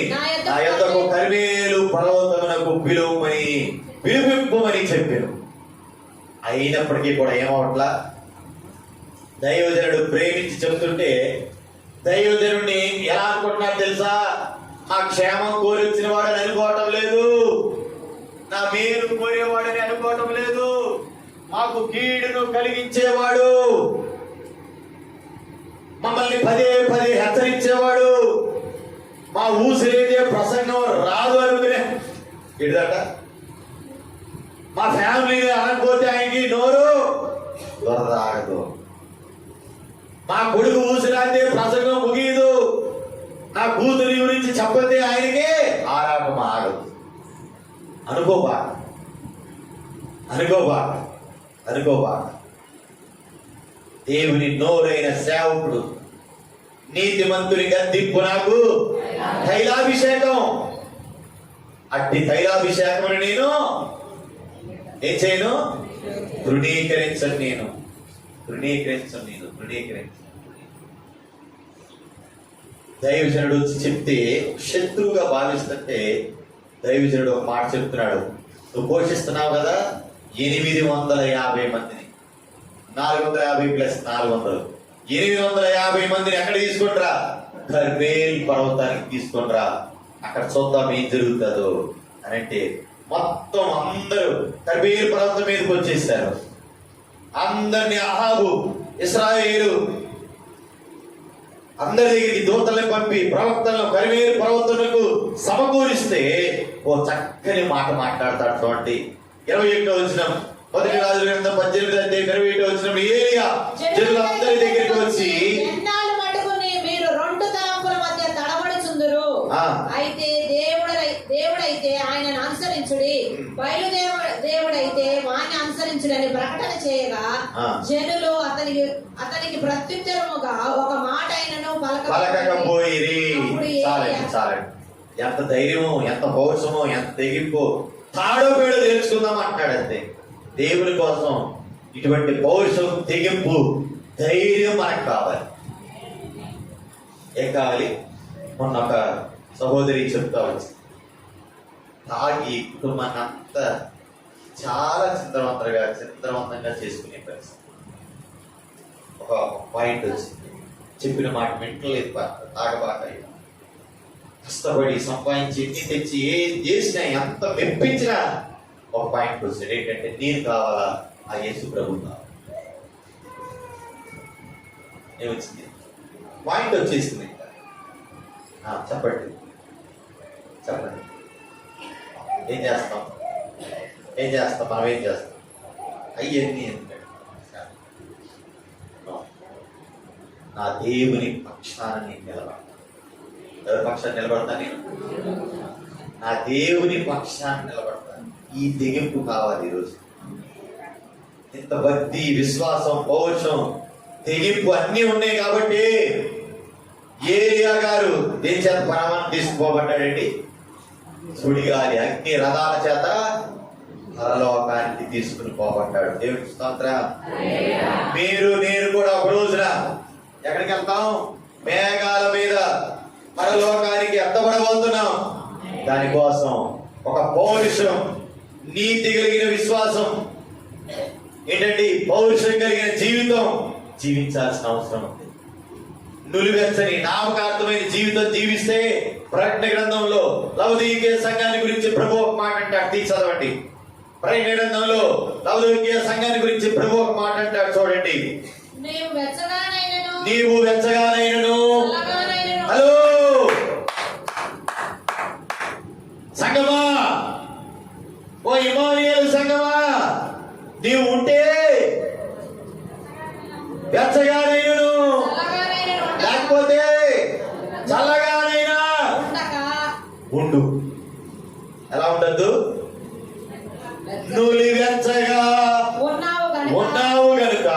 నా యొద్దకు కర్మేలు పర్వతమునకు పిలువింపుమని చెప్పారు. అయినప్పటికీ కూడా ఏమవట్లా? దైవజనుడు ప్రేమించి చెప్తుంటే దైవజనుడిని ఎలా అనుకుంటున్నారు తెలుసా? మా క్షేమం కోరి వచ్చిన వాడని అనుకోవటం లేదు, నా మేలు కోరేవాడని అనుకోవటం లేదు, మాకు కీడును కలిగించేవాడు, మమ్మల్ని పదే పదే హెచ్చరించేవాడు, మా ఊసిరైతే ప్రసంగం రాదు అనుకునే ఇడదట. మా ఫ్యామిలీని అనకపోతే ఆయనకి నోరు దొరదాగదు. మా కొడుకు ఊసిరాంతే ప్రసంగం ముగియదు. నా కూతురి గురించి చెప్పతే ఆయనకే ఆరాటం ఆగదు. అనుకోబా. దేవుని నోరైన సేవకుడు, నీతిమంతుని గద్దింపు నాకు తైలాభిషేకం. అట్టి తైలాభిషేకం నేను ఏం చేయను? తృణీకరించను నేను. దైవజనుడు వచ్చి చెప్తే శత్రువుగా భావిస్తుంటే దైవజనుడు ఒక మాట చెప్తున్నాడు. నువ్వు పోషిస్తున్నావు కదా 850 మందిని, 450 ప్లస్ 400, 850 మందిని ఎక్కడ తీసుకుంటారా? కర్మేల్ పర్వతానికి తీసుకుంటారా, అక్కడ చూద్దాం ఏం జరుగుతుందో అని అంటే మొత్తం అందరూ కర్మేల్ పర్వతం మీదకి వచ్చేసారు. అందరిని అహాబు ఇశ్రాయేలు అందరి దగ్గరికి దూతల్ని పంపి ప్రవక్తలను కర్మేలు పర్వతములకు సమకూరిస్తే ఓ చక్కని మాట మాట్లాడతాడు. చూడండి 21వ వచనం, 1 రాజుల గ్రంథం 18 వచనం. ఏలియా జనులందరి దగ్గరికి వచ్చి, ఎన్నాళ్ళు మట్టుకుని మీరు రెండు తలంపుల మధ్య తడబడుచుందురు, అయితే దేవుడైతే ఆయనను అనుసరించుడి, బయలుదేవుడైతే వాణ్ణి అనుసరించుడని ప్రకటన చేయగా జనులు అతనికి ప్రత్యుత్తరముగా ఒక మాట అయినను పలకకపోయిరి. చాలండి. ఎంత ధైర్యమో, ఎంత పౌరుషమో, ఎంత తెగింపో, తాడో పేడో తెలుసుకుందాం అంటాడు. అంతే. దేవుని కోసం ఇటువంటి పౌరుషం, తెగింపు, ధైర్యం మనకు కావాలి. ఏం కావాలి? మొన్న ఒక సహోదరి చెప్తా వచ్చి తాగి కుటుంబాన్ని అంతా చాలా చింతరవంతంగా చేసుకునే పరిస్థితి. ఒక పాయింట్ వచ్చింది, చెప్పిన మాట వింటలేదు, తాగబాక కష్టపడి సంపాదించి ఎన్ని తెచ్చి ఏం చేసినా ఎంత మెప్పించినా ఒక పాయింట్ వచ్చాడు. ఏంటంటే నేను కావాలా, ఆ యేసు ప్రభు కావాలి. ఏమొచ్చింది? పాయింట్ వచ్చేసింది. చెప్పండి ఏం చేస్తాం మనం ఏం చేస్తాం? అయ్యన్నీ ఎందుకంటే నా దేవుని పక్షాన నేను నిలబడతాను. ఎవరి పక్షాన్ని నిలబడతాను? నేను నా దేవుని పక్షాన్ని నిలబడతాను. ఈ తెగింపు కావాలి ఈరోజు. ఇంత భక్తి, విశ్వాసం, పౌరుషం, తెగింపు అన్నీ ఉన్నాయి కాబట్టి ఏలియా గారు దేని చేత పరమాన్ని తీసుకుపోబడ్డాడండి? సుడిగాలి అగ్ని రథాల చేత పరలోకానికి తీసుకుని పోబడ్డాడు. దేవునికి స్తోత్రం. మీరు నేను కూడా ఒక రోజున ఎక్కడికి వెళ్తాం? మేఘాల మీద పరలోకానికి ఎత్తబడబోతున్నాం. దానికోసం ఒక పౌరుషం, నీతి కలిగిన విశ్వాసం, ఏంటండి పౌరుషం కలిగిన జీవితం జీవించాల్సిన అవసరం ఉంది. నులివెచ్చని నామకార్థమైన జీవితం జీవిస్తే ప్రకటన గ్రంథంలో లవదీకీయ సంఘాన్ని గురించి ప్రభు ఒక మాట అంటాడు. చదవండి. ప్రకటన గ్రంథంలో లవదీకీయ సంఘాన్ని గురించి ప్రభు ఒక మాట అంటాడు. చూడండి. నీవు వెచ్చగానైనను. హలో సంగమా, ఓ ఇమానియేలు సంగమా, నీవు ఉంటే వెచ్చగానైనను, లేకపోతే చల్లగానైనా ఉండు. ఎలా ఉండద్దు? నువ్వు వెచ్చగా ఉన్నావు గనుక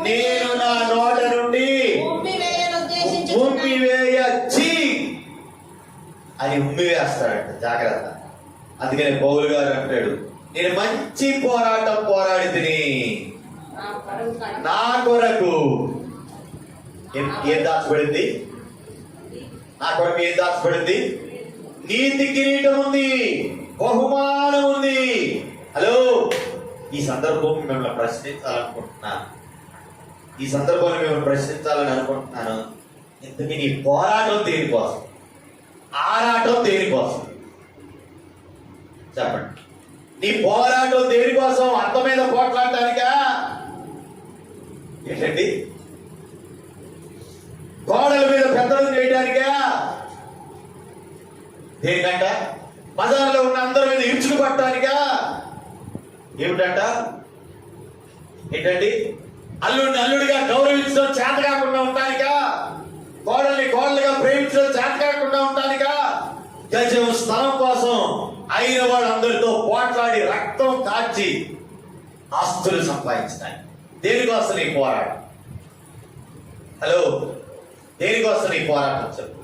నేను నా నోట నుండి ఉమ్మివేయచ్చి అని ఉమ్మివేస్తాడంట. జాగ్రత్త. అందుకని పౌలు గారు అంటాడు, నేను మంచి పోరాటం పోరాడి తిని నా కొరకు ఏం దాచబడింది? నా కొరకు ఏం దాచబడింది? నీతి కిరీటం ఉంది, బహుమానం ఉంది. హలో, ఈ సందర్భం మిమ్మల్ని ప్రశ్నించాలనుకుంటున్నాను. ఇంతకీ నీ పోరాటం దేనికోసం? ఆరాటం దేనికోసం? చెప్పండి. నీ పోరాటం దేనికోసం? అంత మీద పోట్లాడటానికా? ఏంటండి? గోడల మీద పెద్దలు చేయడానికా? దేనికంట? బజార్లో ఉన్న అందరి మీద ఇరుచుకు పట్టడానికా? ఏమిటంట? ఏంటండి? అల్లుడిగా గౌరవించడం చేత కాకుండా ఉండటానికా? కోడలుగా ప్రేమించడం చేత కాకుండా ఉండటానికా? గజం స్థలం కోసం అయిన వాళ్ళందరితో పోట్లాడి రక్తం కాచి ఆస్తులు సంపాదించడానికి. దేనికోసం నీ పోరాటం? హలో, దేనికోసం నీ పోరాటం? చెప్పు.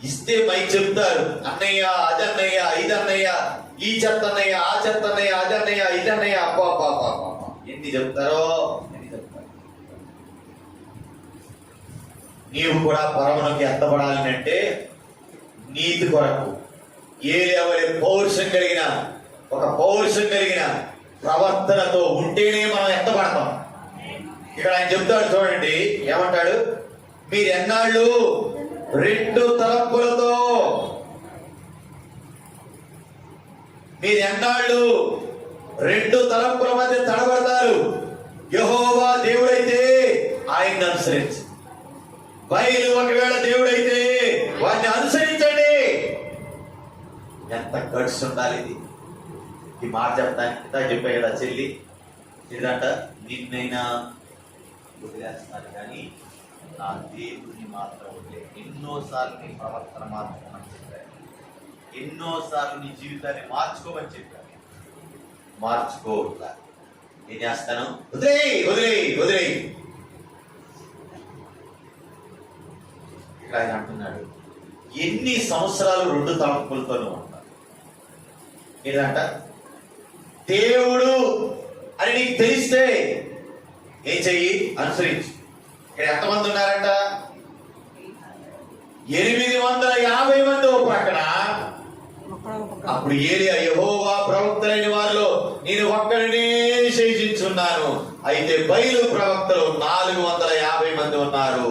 ఇస్తే మై చెప్తారు, అన్నయ్య అదన్నయ్య ఇదన్నయ్య ఈ చెత్త అన్నయ్య, ఆ చెత్త అన్నయ్య, అది అన్నయ్య, ఇది అన్నయ్య, అబ్బా ఎన్ని చెప్తారో. నీవు కూడా పరమునకు ఎత్తబడాలి అంటే నీతి కొరకు ఏలెవరి పౌరుషం కలిగిన ప్రవర్తనతో ఉంటేనే మనం ఎత్తబడతాం. ఇక్కడ ఆయన చెప్తాడు చూడండి, ఏమంటాడు? మీరు ఎన్నాళ్ళు రెండు తలంపులతో, రెండు తలంపుల మధ్య తడబడతారు. యెహోవా దేవుడైతే ఆయన్ని అనుసరించి, బయలు ఒకవేళ దేవుడైతే వాడిని అనుసరించండి. ఎంత గట్స్ ఉండాలి ఇది. ఈ మాట చెప్తాను చెప్పే కదా చెల్లి, ఇదంట నిన్నైనా వదిలేస్తున్నారు కానీ నా దేవుడిని మాత్రం వదిలే. ఎన్నోసార్లు నీ ప్రవర్తన మార్చుకోమని చెప్పారు, ఎన్నోసార్లు నీ జీవితాన్ని మార్చుకోమని చెప్పారు. మార్చుకోవట్లా ఏం చేస్తాను? వదిలేయి. ఇక్కడ ఆయన అంటున్నాడు, ఎన్ని సంవత్సరాలు రెండు తలంపులతోనూ ఉంటారు. ఏంటంట? దేవుడు అని నీకు తెలిస్తే ఏం చెయ్యి? అనుసరించు. ఇక్కడ ఎంతమంది ఉన్నారంట? 850 మంది ఓ ప్రక్కన. అప్పుడు ఏలియా, యెహోవా ప్రవక్తలైన వారిలో నేను ఒక్కడినే శేషించున్నాను, అయితే బయలు ప్రవక్తలు 450 మంది ఉన్నారు.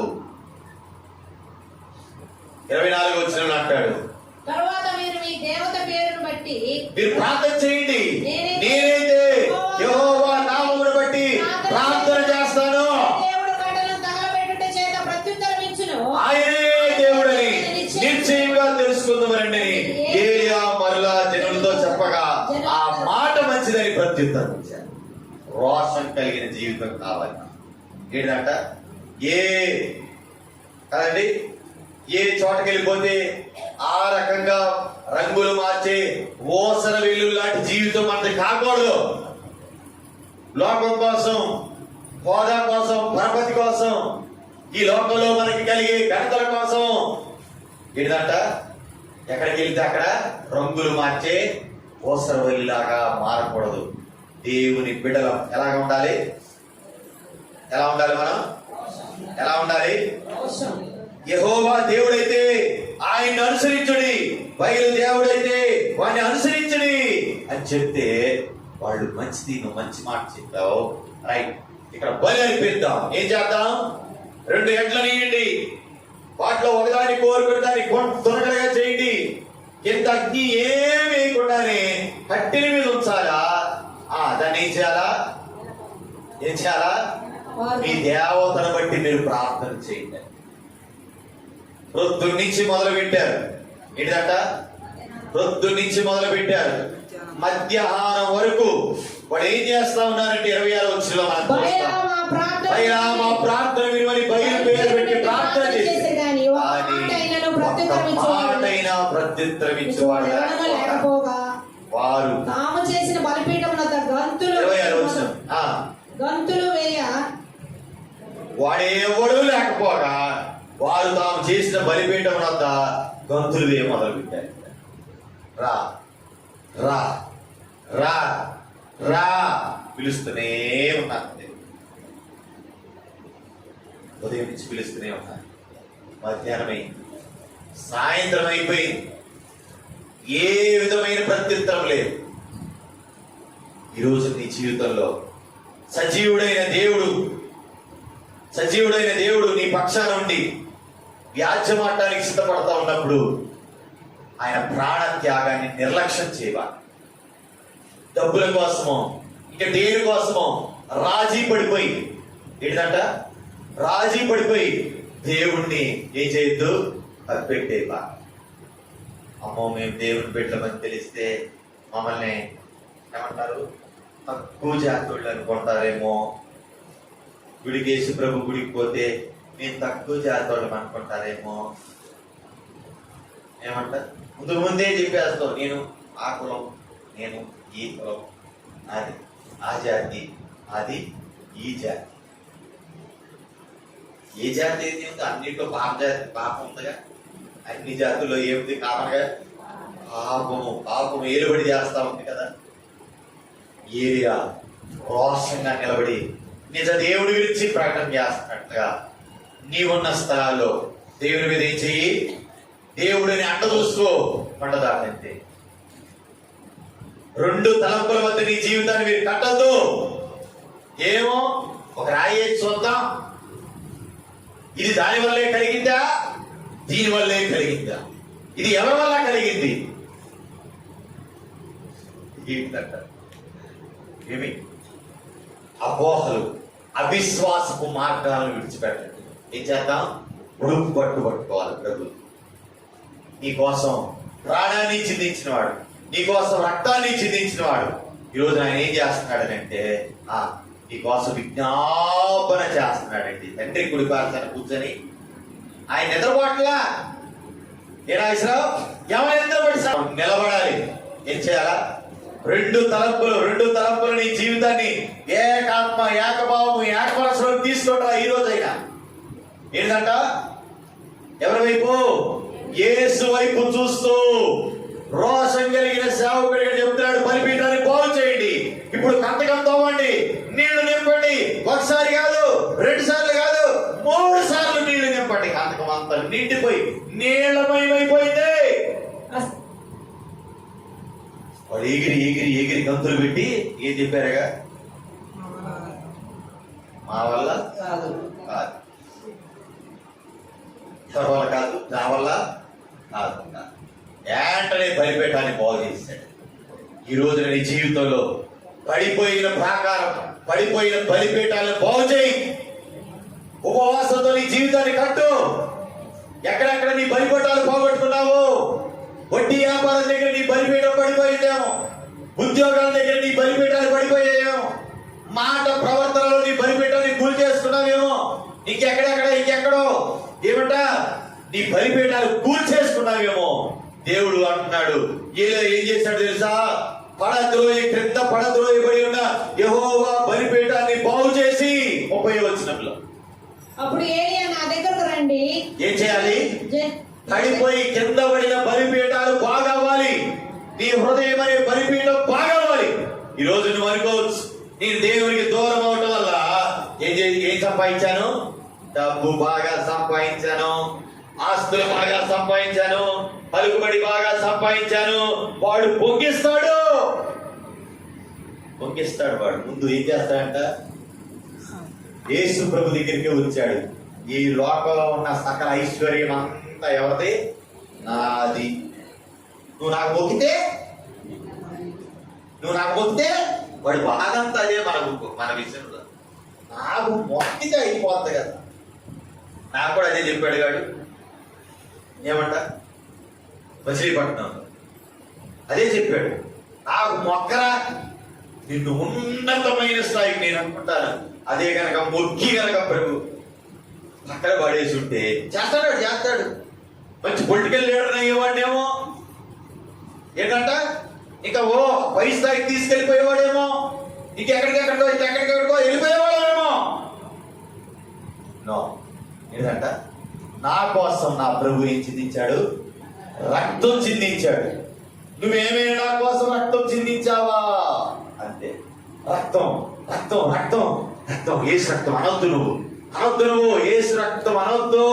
24 వచనంలో అంటాడు, తరువాత మీరు మీ దేవత పేరును బట్టి మీరు ప్రార్థన చేయండి, నేనైతే యెహోవా నామమును బట్టి ప్రార్థన చేస్తాను. దేవుడు కట్టలను తగలబెట్టుట చేత ప్రత్యుత్తరం ఇచ్చును, ఆయనే దేవుడని నిశ్చయంగా తెలుసుకుందామని ఏలియా మరలా జనులతో చెప్పగా ఆ మాట మంచిదని ప్రత్యుత్తరం ఇచ్చారు. రోషం కలిగిన జీవితం కావాలి. ఏంటంట? కదండి, ఏ చోటకి వెళ్ళిపోతే ఆ రకంగా రంగులు మార్చే ఓసర వెళ్ళు లాంటి జీవితం మనది కాకూడదు. లోకం కోసం, హోదా కోసం, పరపతి కోసం, ఈ లోకంలో మనకి కలిగే ఘనతల కోసం ఏంటంట? ఎక్కడికి వెళ్తే అక్కడ రంగులు మార్చే ఓసర వెళ్ళిలాగా మారకూడదు. దేవుని బిడ్డలం ఎలాగ ఉండాలి? మనం ఎలా ఉండాలి? యెహోవా దేవుడైతే ఆయన్ని అనుసరించుడి, బయలు దేవుడైతే వాడిని అనుసరించుడి అని చెప్తే వాళ్ళు మంచిది, నువ్వు మంచి మాట చెప్పావు, రైట్. ఇక్కడ బలి అనిపిద్దాం. ఏం చేద్దాం? 2 ఎడ్లను ఇయ్యండి, వాటిలో ఒకదాన్ని కోరుకుని దాన్ని తొనకలుగా చేయండి, కింద అగ్ని ఏం వేయకుండానే కట్టెల మీద ఉంచాలా. దాన్ని ఏం చేయాలా? మీ దేవతను బట్టి మీరు ప్రార్థన చేయండి. ప్రొద్దు నుంచి మొదలు పెట్టారు. ఏంటంట? ప్రొద్దు నుంచి మొదలు పెట్టారు మధ్యాహ్నం వరకు వాడు ఏం చేస్తా ఉన్నారంటే 26 వచనంలో మనం చూస్తాం, మా ప్రార్థన వినుమని బయలు పేరు పెట్టి ప్రార్థన చేసి మాటైనా ప్రత్యుత్తరమిచ్చేవాడు వారు తాము చేసిన బలిపీఠం గంతులు వేయ వాడెవడూ లేకపోగా వారు తాము చేసిన బలిపీఠం వద్ద గంతులు వేయ మొదలు పెట్టారు. రా రా రా రా పిలుస్తూనే ఉన్నారు. ఉదయం నుంచి పిలుస్తూనే ఉన్నారు. మధ్యాహ్నం అయింది, సాయంత్రం అయిపోయింది, ఏ విధమైన ప్రత్యుత్తరం లేదు. ఈరోజు నీ జీవితంలో సజీవుడైన దేవుడు నీ పక్షాన ఉండి వ్యాజ్యమాటానికి సిద్ధపడతా ఉన్నప్పుడు ఆయన ప్రాణ త్యాగాన్ని నిర్లక్ష్యం చేయవాలి. డబ్బుల కోసమో ఇంకా దేని కోసమో రాజీ పడిపోయి దేవుణ్ణి ఏం చేయొద్దు, పెట్టేవా. అమ్మో మేము దేవుని పెట్టమని తెలిస్తే మమ్మల్ని ఏమంటారు, తక్కువ జాతీయులు అనుకుంటారేమో. గుడికి యేసు ప్రభు గుడికి పోతే నేను తక్కువ జాతీయులు అనుకుంటారేమో. ఏమంటారు? ముందే చెప్పేస్తావు, నేను ఆ కులం, నేను ఈ కులం, అది ఆ జాతి, అది ఈ జాతి. ఏ జాతి ఏది ఉంది? అన్నింటిలో పాపం ఉందిగా. అన్ని జాతుల్లో ఏమిటి కామన్గా? పాపము ఏలుబడి చేస్తా ఉంది కదా. ఏలియా రోషంగా నిలబడి నిజ దేవుడి గురించి ప్రకటన చేస్తున్నట్టుగా నీవున్న స్థలాల్లో దేవుని మీద ఏం చెయ్యి, దేవుడిని అండ చూసుకో, కొండ దాటంతే. 2 తలంపుల మధ్య నీ జీవితాన్ని మీరు కట్టద్దు. ఏమో ఒక రాయి చూద్దాం, ఇది దాని వల్లే కలిగిందా, దీని వల్లే కలిగిందా, ఇది ఎవరి వల్ల కలిగింది, ఏంటంట ఏమి అపోహలు, అవిశ్వాసపు మార్గాలను విడిచిపెట్టండి. ఏం చేద్దాం, ఉడుపు పట్టుకోవాలి. ప్రభు నీకోసం ప్రాణాన్ని చిందించినవాడు, నీకోసం రక్తాన్ని చిందించినవాడు. ఈరోజు ఆయన ఏం చేస్తున్నాడనంటే నీకోసం విజ్ఞాపన చేస్తున్నాడండి. తండ్రి కుడి పార్శ్వాన కూర్చొని ఆయన నిద్రపోట్లా. ఏనాశ్రావు ఎవరు నిద్రపడి నిలబడాలి. ఏం చేయాలా, 2 తలంపులు నీ జీవితాన్ని ఏకాత్మ, ఏకభావము, ఏకమనసులో తీసుకోవడం. ఈ రోజైనా ఏంటంట, ఎవరి వైపు, యేసు వైపు చూస్తూ రోషం కలిగిన సేవకుడిగా చెప్తున్నాడు, బలిపీఠాన్ని బాగు చేయండి. ఇప్పుడు కంతకం తోవండి, నీళ్లు నింపండి. ఒకసారి కాదు, 2 సార్లు కాదు, 3 సార్లు నీళ్లు నింపండి. కంతకం అంతా నిండిపోయి నీళ్లమయమైపోయింది. వాడు ఎగిరి గంతులు పెట్టి ఏం చెప్పారుగా, మా వల్ల కాదు, ఎవరి వల్ల కాదు, నా వల్ల కాదు. ఏంటనే బలిపీఠాన్ని బాగు చేశాడు. ఈ రోజున నీ జీవితంలో పడిపోయిన ప్రాకారం, పడిపోయిన బలిపీఠాలను బాగు చేయి. ఉపవాసంతో నీ జీవితాన్ని కట్టు. ఎక్కడెక్కడ నీ బలిపీఠాలు పోగొట్టుకున్నావు, వడ్డీ వ్యాపారం దగ్గర నీ బలిపీఠం పడిపోయిందేమో, ఉద్యోగాల దగ్గర నీ బలిపీఠాలు పడిపోయాయేమో, మాట ప్రవర్తనలో నీ బలిపీఠాన్ని కూల్ చేసుకున్నావేమో, ఇంకెక్కడో ఏమంట నీ బలిపీఠాలు కూల్ చేసుకున్నావేమో. దేవుడు అంటున్నాడు, ఏం చేశాడు తెలుసా, క్రింద పడద్రోయబడి ఉన్న యెహోవా బలిపీఠాన్ని బాగు చేసి 30వ వచనంలో అప్పుడు ఏలియా నా దగ్గరకు రండి. ఏం చేయాలి, పడిపోయి కింద పడిన బలిపీఠాలు బాగవ్వాలి. నీ హృదయం అనే బలిపీఠం బాగవ్వాలి. ఈ రోజు నువ్వు అనుకోవచ్చు, నేను దేవునికి దూరం అవటం వల్ల ఏం సంపాదించాను, డబ్బు బాగా సంపాదించాను, ఆస్తులు బాగా సంపాదించాను, పలుకుబడి బాగా సంపాదించాను. వాడు పొంగిస్తాడు. వాడు ముందు ఏం చేస్తాడంట, యేసు ప్రభు దగ్గరికి వచ్చాడు. ఈ లోకంలో ఉన్న సకల ఐశ్వర్యం అంతా ఎవరిది, నాది. నువ్వు నాకు మొక్కితే వాడు బాగంతా అదే మన విషయంలో. నాకు మొక్కితే అయిపోద్ది కదా. నాకు కూడా అదే చెప్పాడు గాడు. ఏమంట, మచిలీపట్నం అదే చెప్పాడు, నాకు మొక్కరా, నిన్ను ఉన్నతమైన స్థాయికి నేను అనుకుంటాను. అదే కనుక మొక్కి కనుక ప్రభు పక్కన పడేసి ఉంటే చేస్తాడు. మంచి పొలిటికల్ లీడర్ అయ్యేవాడేమో, ఏంటంట ఇంకా పై స్థాయికి తీసుకెళ్ళిపోయేవాడేమో, ఇంకెక్కడికెక్కడికో వెళ్ళిపోయేవాడేమో. నో, ఏంటంట, నా కోసం నా ప్రభు ఏం చిందించాడు, రక్తం చిందించాడు. నువ్వేమైనా నా కోసం రక్తం చిందించావా అంటే, రక్తం ఏసు రక్తం అనొద్దు. నువ్వు ఏసు రక్తం అనొద్దు.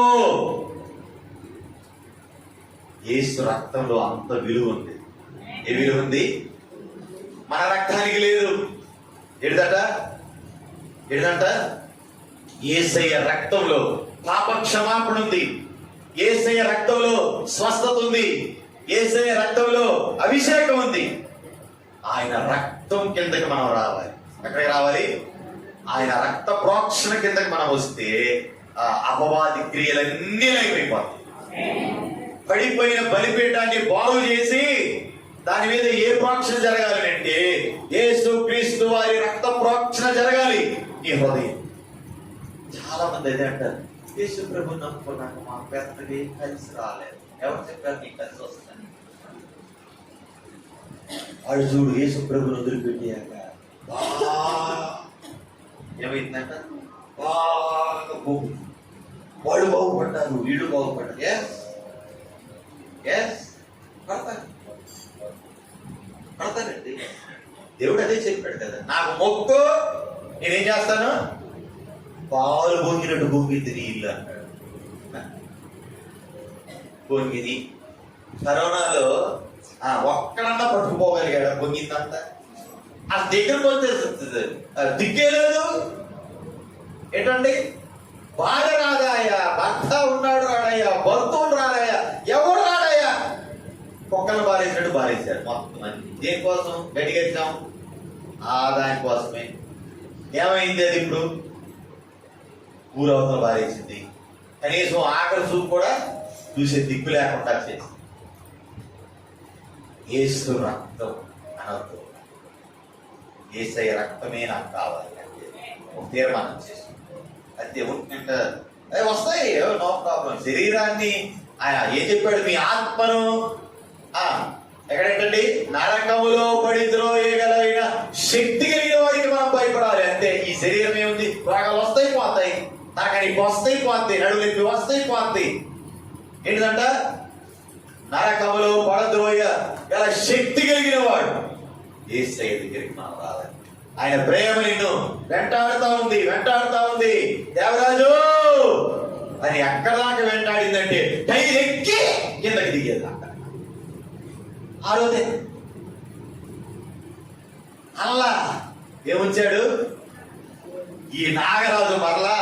ఏసు రక్తంలో అంత విలువ ఉంది. ఏ విలువ ఉంది, మన రక్తానికి లేదు. ఏంటంట యేసయ్య రక్తంలో పాప క్షమాపణ ఉంది, యేసయ్య రక్తంలో స్వస్థత ఉంది, యేసయ్య రక్తంలో అభిషేకం ఉంది. ఆయన రక్తం కిందకి మనం రావాలి. ఎక్కడికి రావాలి, ఆయన రక్త ప్రోక్షణ కిందకి మనం వస్తే అపవాది క్రియలన్నీ అయిపోతాయి. పడిపోయిన బలిపీఠాన్ని బాగు చేసి దాని మీద ఏ ప్రోక్షణ జరగాలి అంటే, యేసు క్రీస్తు వారి రక్త ప్రోక్షణ జరగాలి నీ హృదయం. చాలా మంది అదే అంటారు, యేసు ప్రభు నమ్ముకున్నాక మా పెద్దది కలిసి రాలేదు. ఎవరు చెప్పారు నీకు కలిసి వస్తుందని? వాడు చూడు, యేసు ప్రభుని వదిలిపెట్టాక ఏమైందంట, బాగా వాడు బాగుపడ్డారు, వీడు బాగుపడ్డారు. పడతానండి. దేవుడు అదే చెప్పాడు కదా, నాకు మొక్కు నేనేం చేస్తాను, పాలు పొంగినట్టు పొంగిద్ది నీ ఇల్లు అన్నాడు. పొంగిది. కరోనాలో ఒక్కడన్నా పట్టుకుపోగలిగాడు పొంగిందంతా. ఆ దగ్గరకు వస్తే దిక్కే లేదు. ఏంటండి, భార్య రాదాయా, భర్త ఉన్నాడు రాడయ్యా, బంధువులు రాడయ్యా, ఎవడు రాడయ్యా, కుక్కలు బారేసినట్టు బారేశారు మొత్తం మంది. దేనికోసం గడిగెచ్చాం, దానికోసమే. ఏమైంది అది ఇప్పుడు, ఊరవతల బారేసింది. కనీసం ఆఖరి చూపు కూడా చూసే దిక్కు లేకుండా చేసింది. యేసు రక్తం అనద్దు, యేసయ్య రక్తమే నాకు కావాలి అంటే ఒక తీర్మానం చేస్తుంది. అంతే. ఉంటుంటే అవి వస్తాయి, నో ప్రాబ్లం. శరీరాన్ని ఆయన ఏం చెప్పాడు, మీ ఆత్మను ఎక్కడేంటండి, నరకములో పడి ద్రోయగలైన శక్తి కలిగిన వాడికి మనం భయపడాలి అంతే. ఈ శరీరం ఏముంది, రోగాలు వస్తాయి పోతాయి, నరకానికి వస్తాయి పోతాయి, నడువులెప్పి వస్తాయి పోతాయి. ఏంటంట, నరకములో పడద్రోయ గల శక్తి కలిగిన వాడు యేసయ్య దగ్గరికి మనం రావాలి. ఆయన ప్రేమ నిన్ను వెంటాడుతా ఉంది. దేవరాజు అని ఎక్కడ దాకా వెంటాడిందంటే టైర్ ఎక్కి కిందకి దిగేదాకా. ఆ రోజే అల్లా ఏముంచాడు, ఈ నాగరాజు మరలా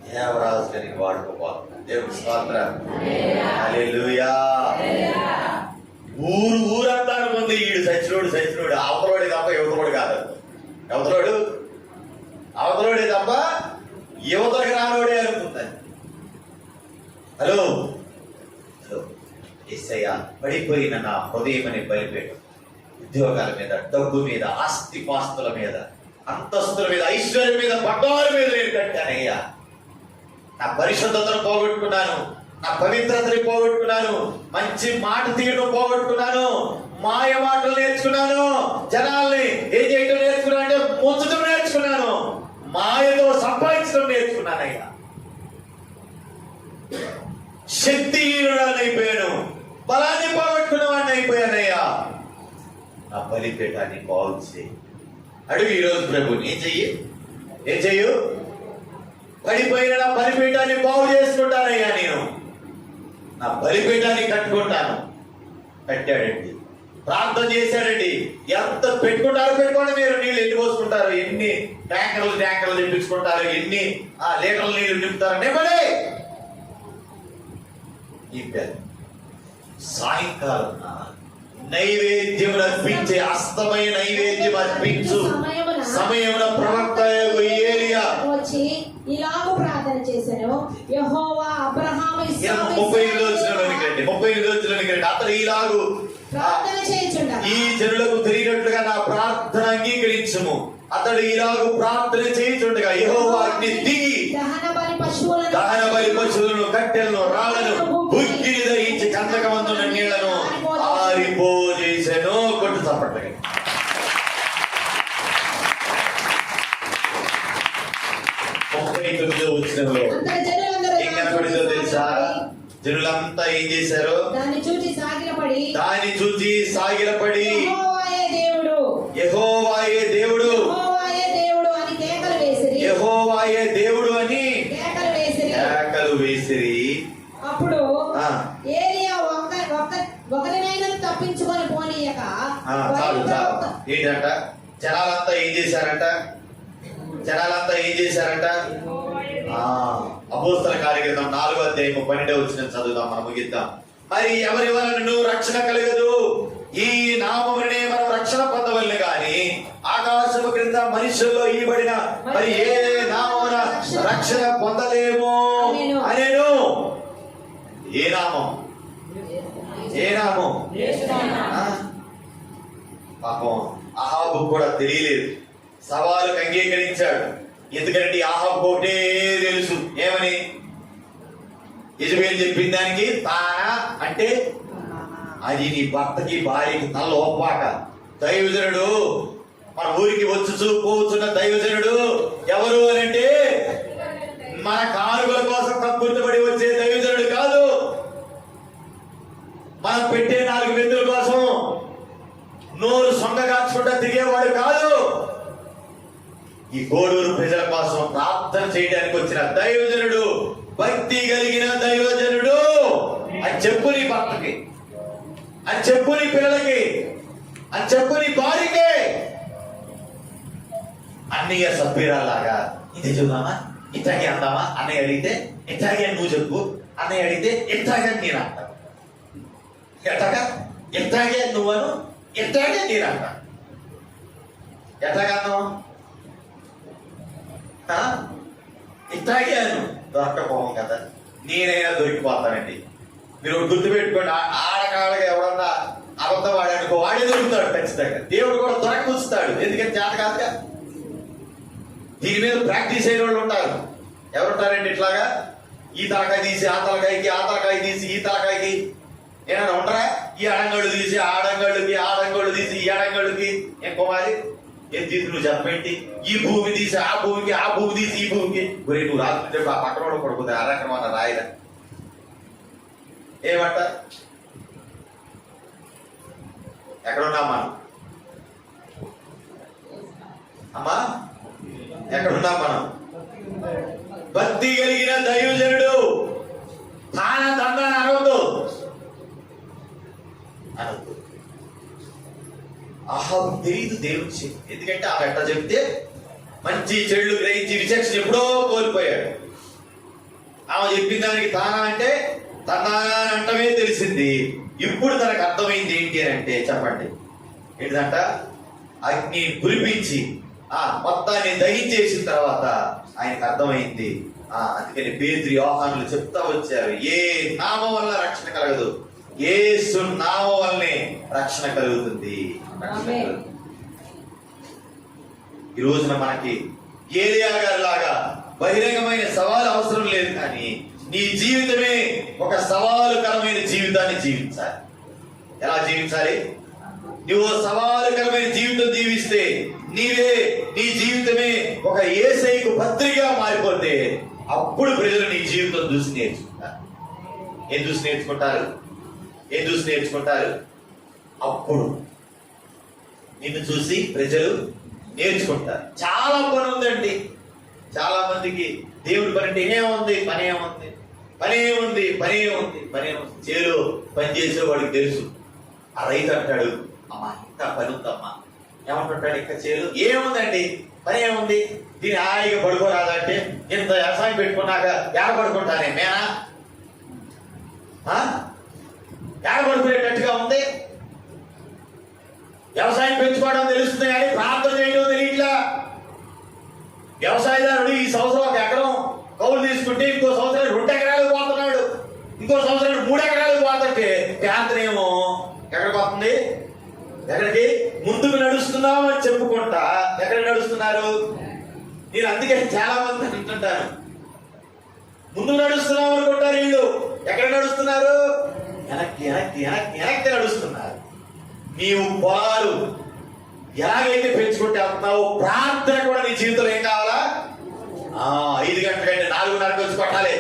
దేవరాజు గారికి వాడుకోపోతున్నాడు. దేవుడు స్తోత్రం. హల్లెలూయా. ఊరంతా అనుకుంది ఈడు సచ్చినోడు అవతలోడే తప్ప యువతలోడు కాదు. అవతలోడే తప్ప యువతలకు రానోడే అనుకుంటాను. హలో యేసయ్య, పడిపోయిన నా హృదయమని బలిపెట్టు. ఉద్యోగాల మీద, డబ్బు మీద, ఆస్తిపాస్తుల మీద, అంతస్తుల మీద, ఐశ్వర్యం మీద, బంగారు మీద నేను కట్టానయ్యా. నా పరిశుద్ధతను పోగొట్టుకున్నాను, నా పవిత్రతని పోగొట్టుకున్నాను, మంచి మాట తీయడం పోగొట్టుకున్నాను, మాయ మాటలు నేర్చుకున్నాను, జనాల్ని ఏం చేయడం నేర్చుకున్నాను అంటే ముంచడం నేర్చుకున్నాను, మాయతో సంపాదించడం నేర్చుకున్నానయ్యా. శక్తిహీనుడాన్ని అయిపోయాను, బలాన్ని పోగొట్టుకున్న వాడిని అయిపోయానయ్యా. నా బలిపీఠాన్ని బాగు చేయి. అడుగు ఈరోజు ప్రభుని, ఏం చెయ్యు, పడిపోయిన నా బలిపీఠాన్ని బాగు చేసుకుంటానయ్యా. నేను నా బలిపీఠాన్ని కట్టాడండి, ప్రార్థన చేశాడండి. ఎంత పెట్టుకోండి మీరు, నీళ్ళు ఎన్ని పోసుకుంటారు, ఎన్ని ట్యాంకర్లు తెప్పించుకుంటారు, ఎన్ని లీటర్ల నీళ్లు నింపుతారంటే పడే సాయంకాలం నైవేద్యం అర్పించే అస్తమయ నైవేద్యం అర్పించు సమయమున ప్రవక్త ఏలియా వచ్చి ఇలాగ ప్రార్థన చేశాను, యెహోవా అబ్రహాము 35 రోజులకి అతడు ఇలాగు ప్రార్థన చేయుచుండగా ఈ జనులకు తెలియనట్లుగా నా ప్రార్థన అంగీకరించుము. అతడు ఇలాగు ప్రార్థన చేయుచుండగా యెహోవా అగ్ని దిగి దహన బలి పశువులను, కట్టెలను, రాళ్లను, బుగ్గిని దహించి కందకమందున్న నీళ్లను ఆరిపోజేసెను. కొట్టు చప్పట్లకి. 39వ వచనంలో ఏం కనపడిందో తెలుసా? జనులంతా ఏం చేశారు, దాన్ని చూచి సాగిలపడి యెహోవాయే దేవుడు అని కేకలు వేసిరి. అప్పుడు ఏలియా ఒకరినైనా తప్పించుకొని పోనీయక ఏంటంట, జనాలంతా ఏం చేశారంట, అపోస్తల కార్యక్రమం 4వ అధ్యాయం 12వ వచనం చదువుదాం, మనం ముగిద్దాం. మరి ఎవరి వలన రక్షణ కలగదు, ఈ నామమునే మనం రక్షణ పొందవలెను గాని ఆకాశము క్రింద మనుషుల్లో ఇవ్వబడిన మరి ఏ నామమున రక్షణ పొందలేము అనేను. ఏ నామం? పాపం అహాబు కూడా తెలియలేదు, సవాలుకు అంగీకరించాడు. ఎందుకంటే ఆహాబు ఒకటే తెలుసు, ఏమని, యెజబెల్ చెప్పిన దానికి తానా అంటే అది నీ భర్తకి భార్యకి తల ఒప్పాక. దైవజనుడు మన ఊరికి పోతున్న దైవజనుడు ఎవరు అని అంటే మన కానుకల కోసం కక్కుర్తబడి వచ్చే దైవజనుడు కాదు, మనం పెట్టే 4 మెతుల కోసం నోరు కోడూరు ప్రజల కోసం ప్రార్థన చేయడానికి వచ్చిన దైవజనుడు, భక్తి కలిగిన దైవజనుడు అని చెప్పు నీ భర్తకి, అని చెప్పు నీ పిల్లలకి, అని చెప్పు నీ భార్యకే. అన్నయ్య సభ్యురాలాగా ఇది చూద్దామా, ఇట్లాగే అందామా, అన్నయ్య అడిగితే ఇట్లాగే నువ్వు చెప్పు, అన్నయ్య అడిగితే ఇట్లాగే నేను అంటాను. ఎట్లాగా ఇట్లాగే నువ్వను, ఇట్లాగే నేను అంటాను. ఎట్లాగా అన్నావు? ఇట్లాగే అను. దొరకపోం కదా, నేనైనా దొరికిపోతానండి. మీరు గుర్తుపెట్టుకోండి, ఆడకాడగా ఎవరన్నా అబద్ధం వాడానుకో వాడే దొరుకుతాడు ఖచ్చితంగా. దేవుడు కూడా దొరకముస్తాడు, ఎందుకంటే చేత కాదుగా. దీని మీద ప్రాక్టీస్ అయిన వాళ్ళు ఉంటారు. ఎవరుంటారండి ఇట్లాగా? ఈ తలకాయ తీసి ఆ తలకాయకి, ఆ తలకాయ తీసి ఈ తలకాయకి ఏమైనా ఉండరా? ఈ అడంగళ్ళు తీసి ఆ అడంగళ్ళుకి, ఆ అడంగళ్ళు తీసి ఈ అడంగళ్ళుకి. ఏం కుమారి ఏం తీసి నువ్వు చెప్పేంటి? ఈ భూమి తీసి ఆ భూమికి, ఆ భూమి తీసి ఈ భూమికి. గురి నువ్వు రాత్రి ఆ పక్కన కూడా పడుకుంది అరకరమన్న రాయరా ఏమంట? ఎక్కడున్నాం మనం? అమ్మా ఎక్కడున్నాం మనం? భక్తి కలిగిన దైవజనుడు తాన దండాన్ని అనవద్దు, అనవద్దు. అహం తెలియదు దేవుడి చెప్తే, ఎందుకంటే ఆమె ఎట్లా చెప్తే మంచి చెడులు గ్రహించి విచక్షణ ఎప్పుడో కోల్పోయాడు. ఆమె చెప్పిన దానికి తానా అంటే తన అంటమే తెలిసింది. ఇప్పుడు తనకు అర్థమైంది ఏంటి అని అంటే చెప్పండి ఏంటంట? అగ్ని కురిపించి మొత్తాన్ని దహించేసిన తర్వాత ఆయనకు అర్థమైంది. అందుకని పేతురు యోహానులు చెప్తా వచ్చారు, ఏ నామం వల్ల రక్షణ కలగదు, యేసు నామం వల్లనే రక్షణ కలుగుతుంది. ఈ రోజున మనకి ఏలియా గారి లాగా బహిరంగమైన సవాలు అవసరం లేదు, కానీ నీ జీవితమే ఒక సవాలుకరమైన జీవితాన్ని జీవించాలి. ఎలా జీవించాలి? నువ్వు సవాలుకరమైన జీవితం జీవిస్తే నీవే, నీ జీవితమే ఒక యేసయ్యకు పత్రికగా మారిపోతే అప్పుడు ప్రజలు నీ జీవితం చూసి నేర్చుకుంటారు. ఏం చూసి నేర్చుకుంటారు? ఏం చూసి నేర్చుకుంటారు? అప్పుడు నిన్ను చూసి ప్రజలు నేర్చుకుంటారు. చాలా పని ఉందండి చాలా మందికి. దేవుడి పని అంటే ఏముంది? పనే ఉంది, పనే ఉంది, పనే ఉంది, పనే ఉంది. చేలో పని చేసే వాడికి తెలుసు. ఆ రైతు అంటాడు, అమ్మా ఇంకా పని ఉందమ్మా. ఏమంటుంటాడు? ఇంకా చేలు ఏముందండి, పని ఏముంది, దీని హాయిగా పడుకోరాదంటే ఇంత వ్యవసాయం పెట్టుకున్నాక ఏడ పడుకుంటానే మేనా? ఏడ పడుకునేటట్టుగా ఉంది. వ్యవసాయం పెంచుకోవడం తెలుస్తుంది కానీ ప్రార్థన చేయడం తెలియట్లా. వ్యవసాయదారుడు ఈ సంవత్సరం 1 ఎకరం కౌలు తీసుకుంటే ఇంకో సంవత్సరం 2 ఎకరాలకు పోతున్నాడు, ఇంకో సంవత్సరం 3 ఎకరాలకు పోతుంటే ప్రార్థన ఏమో ఎక్కడికి పోతుంది? ఎక్కడికి? ముందుకు నడుస్తున్నాం అని చెప్పుకుంటా ఎక్కడ నడుస్తున్నారు? నేను అందుకే చాలా మంది అంటుంటాను, ముందుకు నడుస్తున్నాం అనుకుంటారు వీళ్ళు. ఎక్కడ నడుస్తున్నారు? వెనక్కి వెనక్కి వెనక్కి వెనక్కి నడుస్తున్నారు. నీవు పొలాలు ఎలాగైతే పెంచుకుంటే అవుతున్నావు, ప్రార్థన కూడా నీ జీవితంలో ఏం కావాలా? 5 గంటల కంటే 4:30 వచ్చి కొట్టాలి.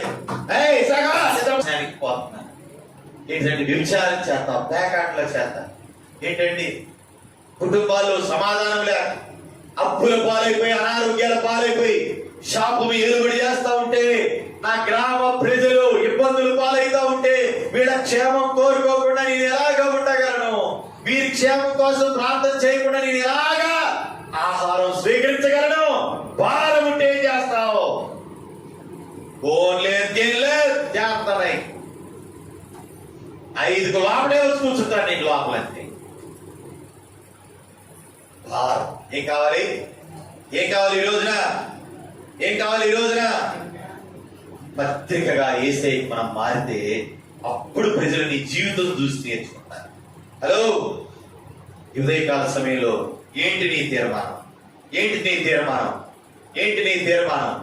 పోతున్నా ఏంటంటే వ్యభిచారం చేస్తాం, పేకాటలో చేస్తాం. ఏంటండి కుటుంబాల్లో సమాధానం లేక అప్పుల పాలైపోయి, అనారోగ్యాల పాలైపోయి, శాపం ఎదురుబడి చేస్తా ఉంటే, నా గ్రామ ప్రజలు ఇబ్బందులు పాలైతా ఉంటే వీళ్ళ క్షేమం కోరుకోకుండా నేను ఎలాగా ఉండగలను? వీరి క్షేమం కోసం ప్రార్థన చేయకుండా నేను ఎలాగా ఆహారం స్వీకరించగలను? భారం ఉంటే ఏం చేస్తావు? ఫోన్ లేదు, దేని లేదు, జాగ్రత్త. 5కు లోపలే వచ్చి కూర్చుంటాను నీకు లోపలంతే. భారం. ఏం కావాలి? ఏం కావాలి ఈ రోజున? ఏం కావాలి ఈ రోజున? పత్రికగా ఏసై మనం మారితే అప్పుడు ప్రజలు నీ జీవితం చూసి నేర్చుకుంటారు. హలో, ఉదయకాల సమయంలో ఏంటి నీ తీర్మానం? ఏంటి నీ తీర్మానం? ఏంటి నీ తీర్మానం?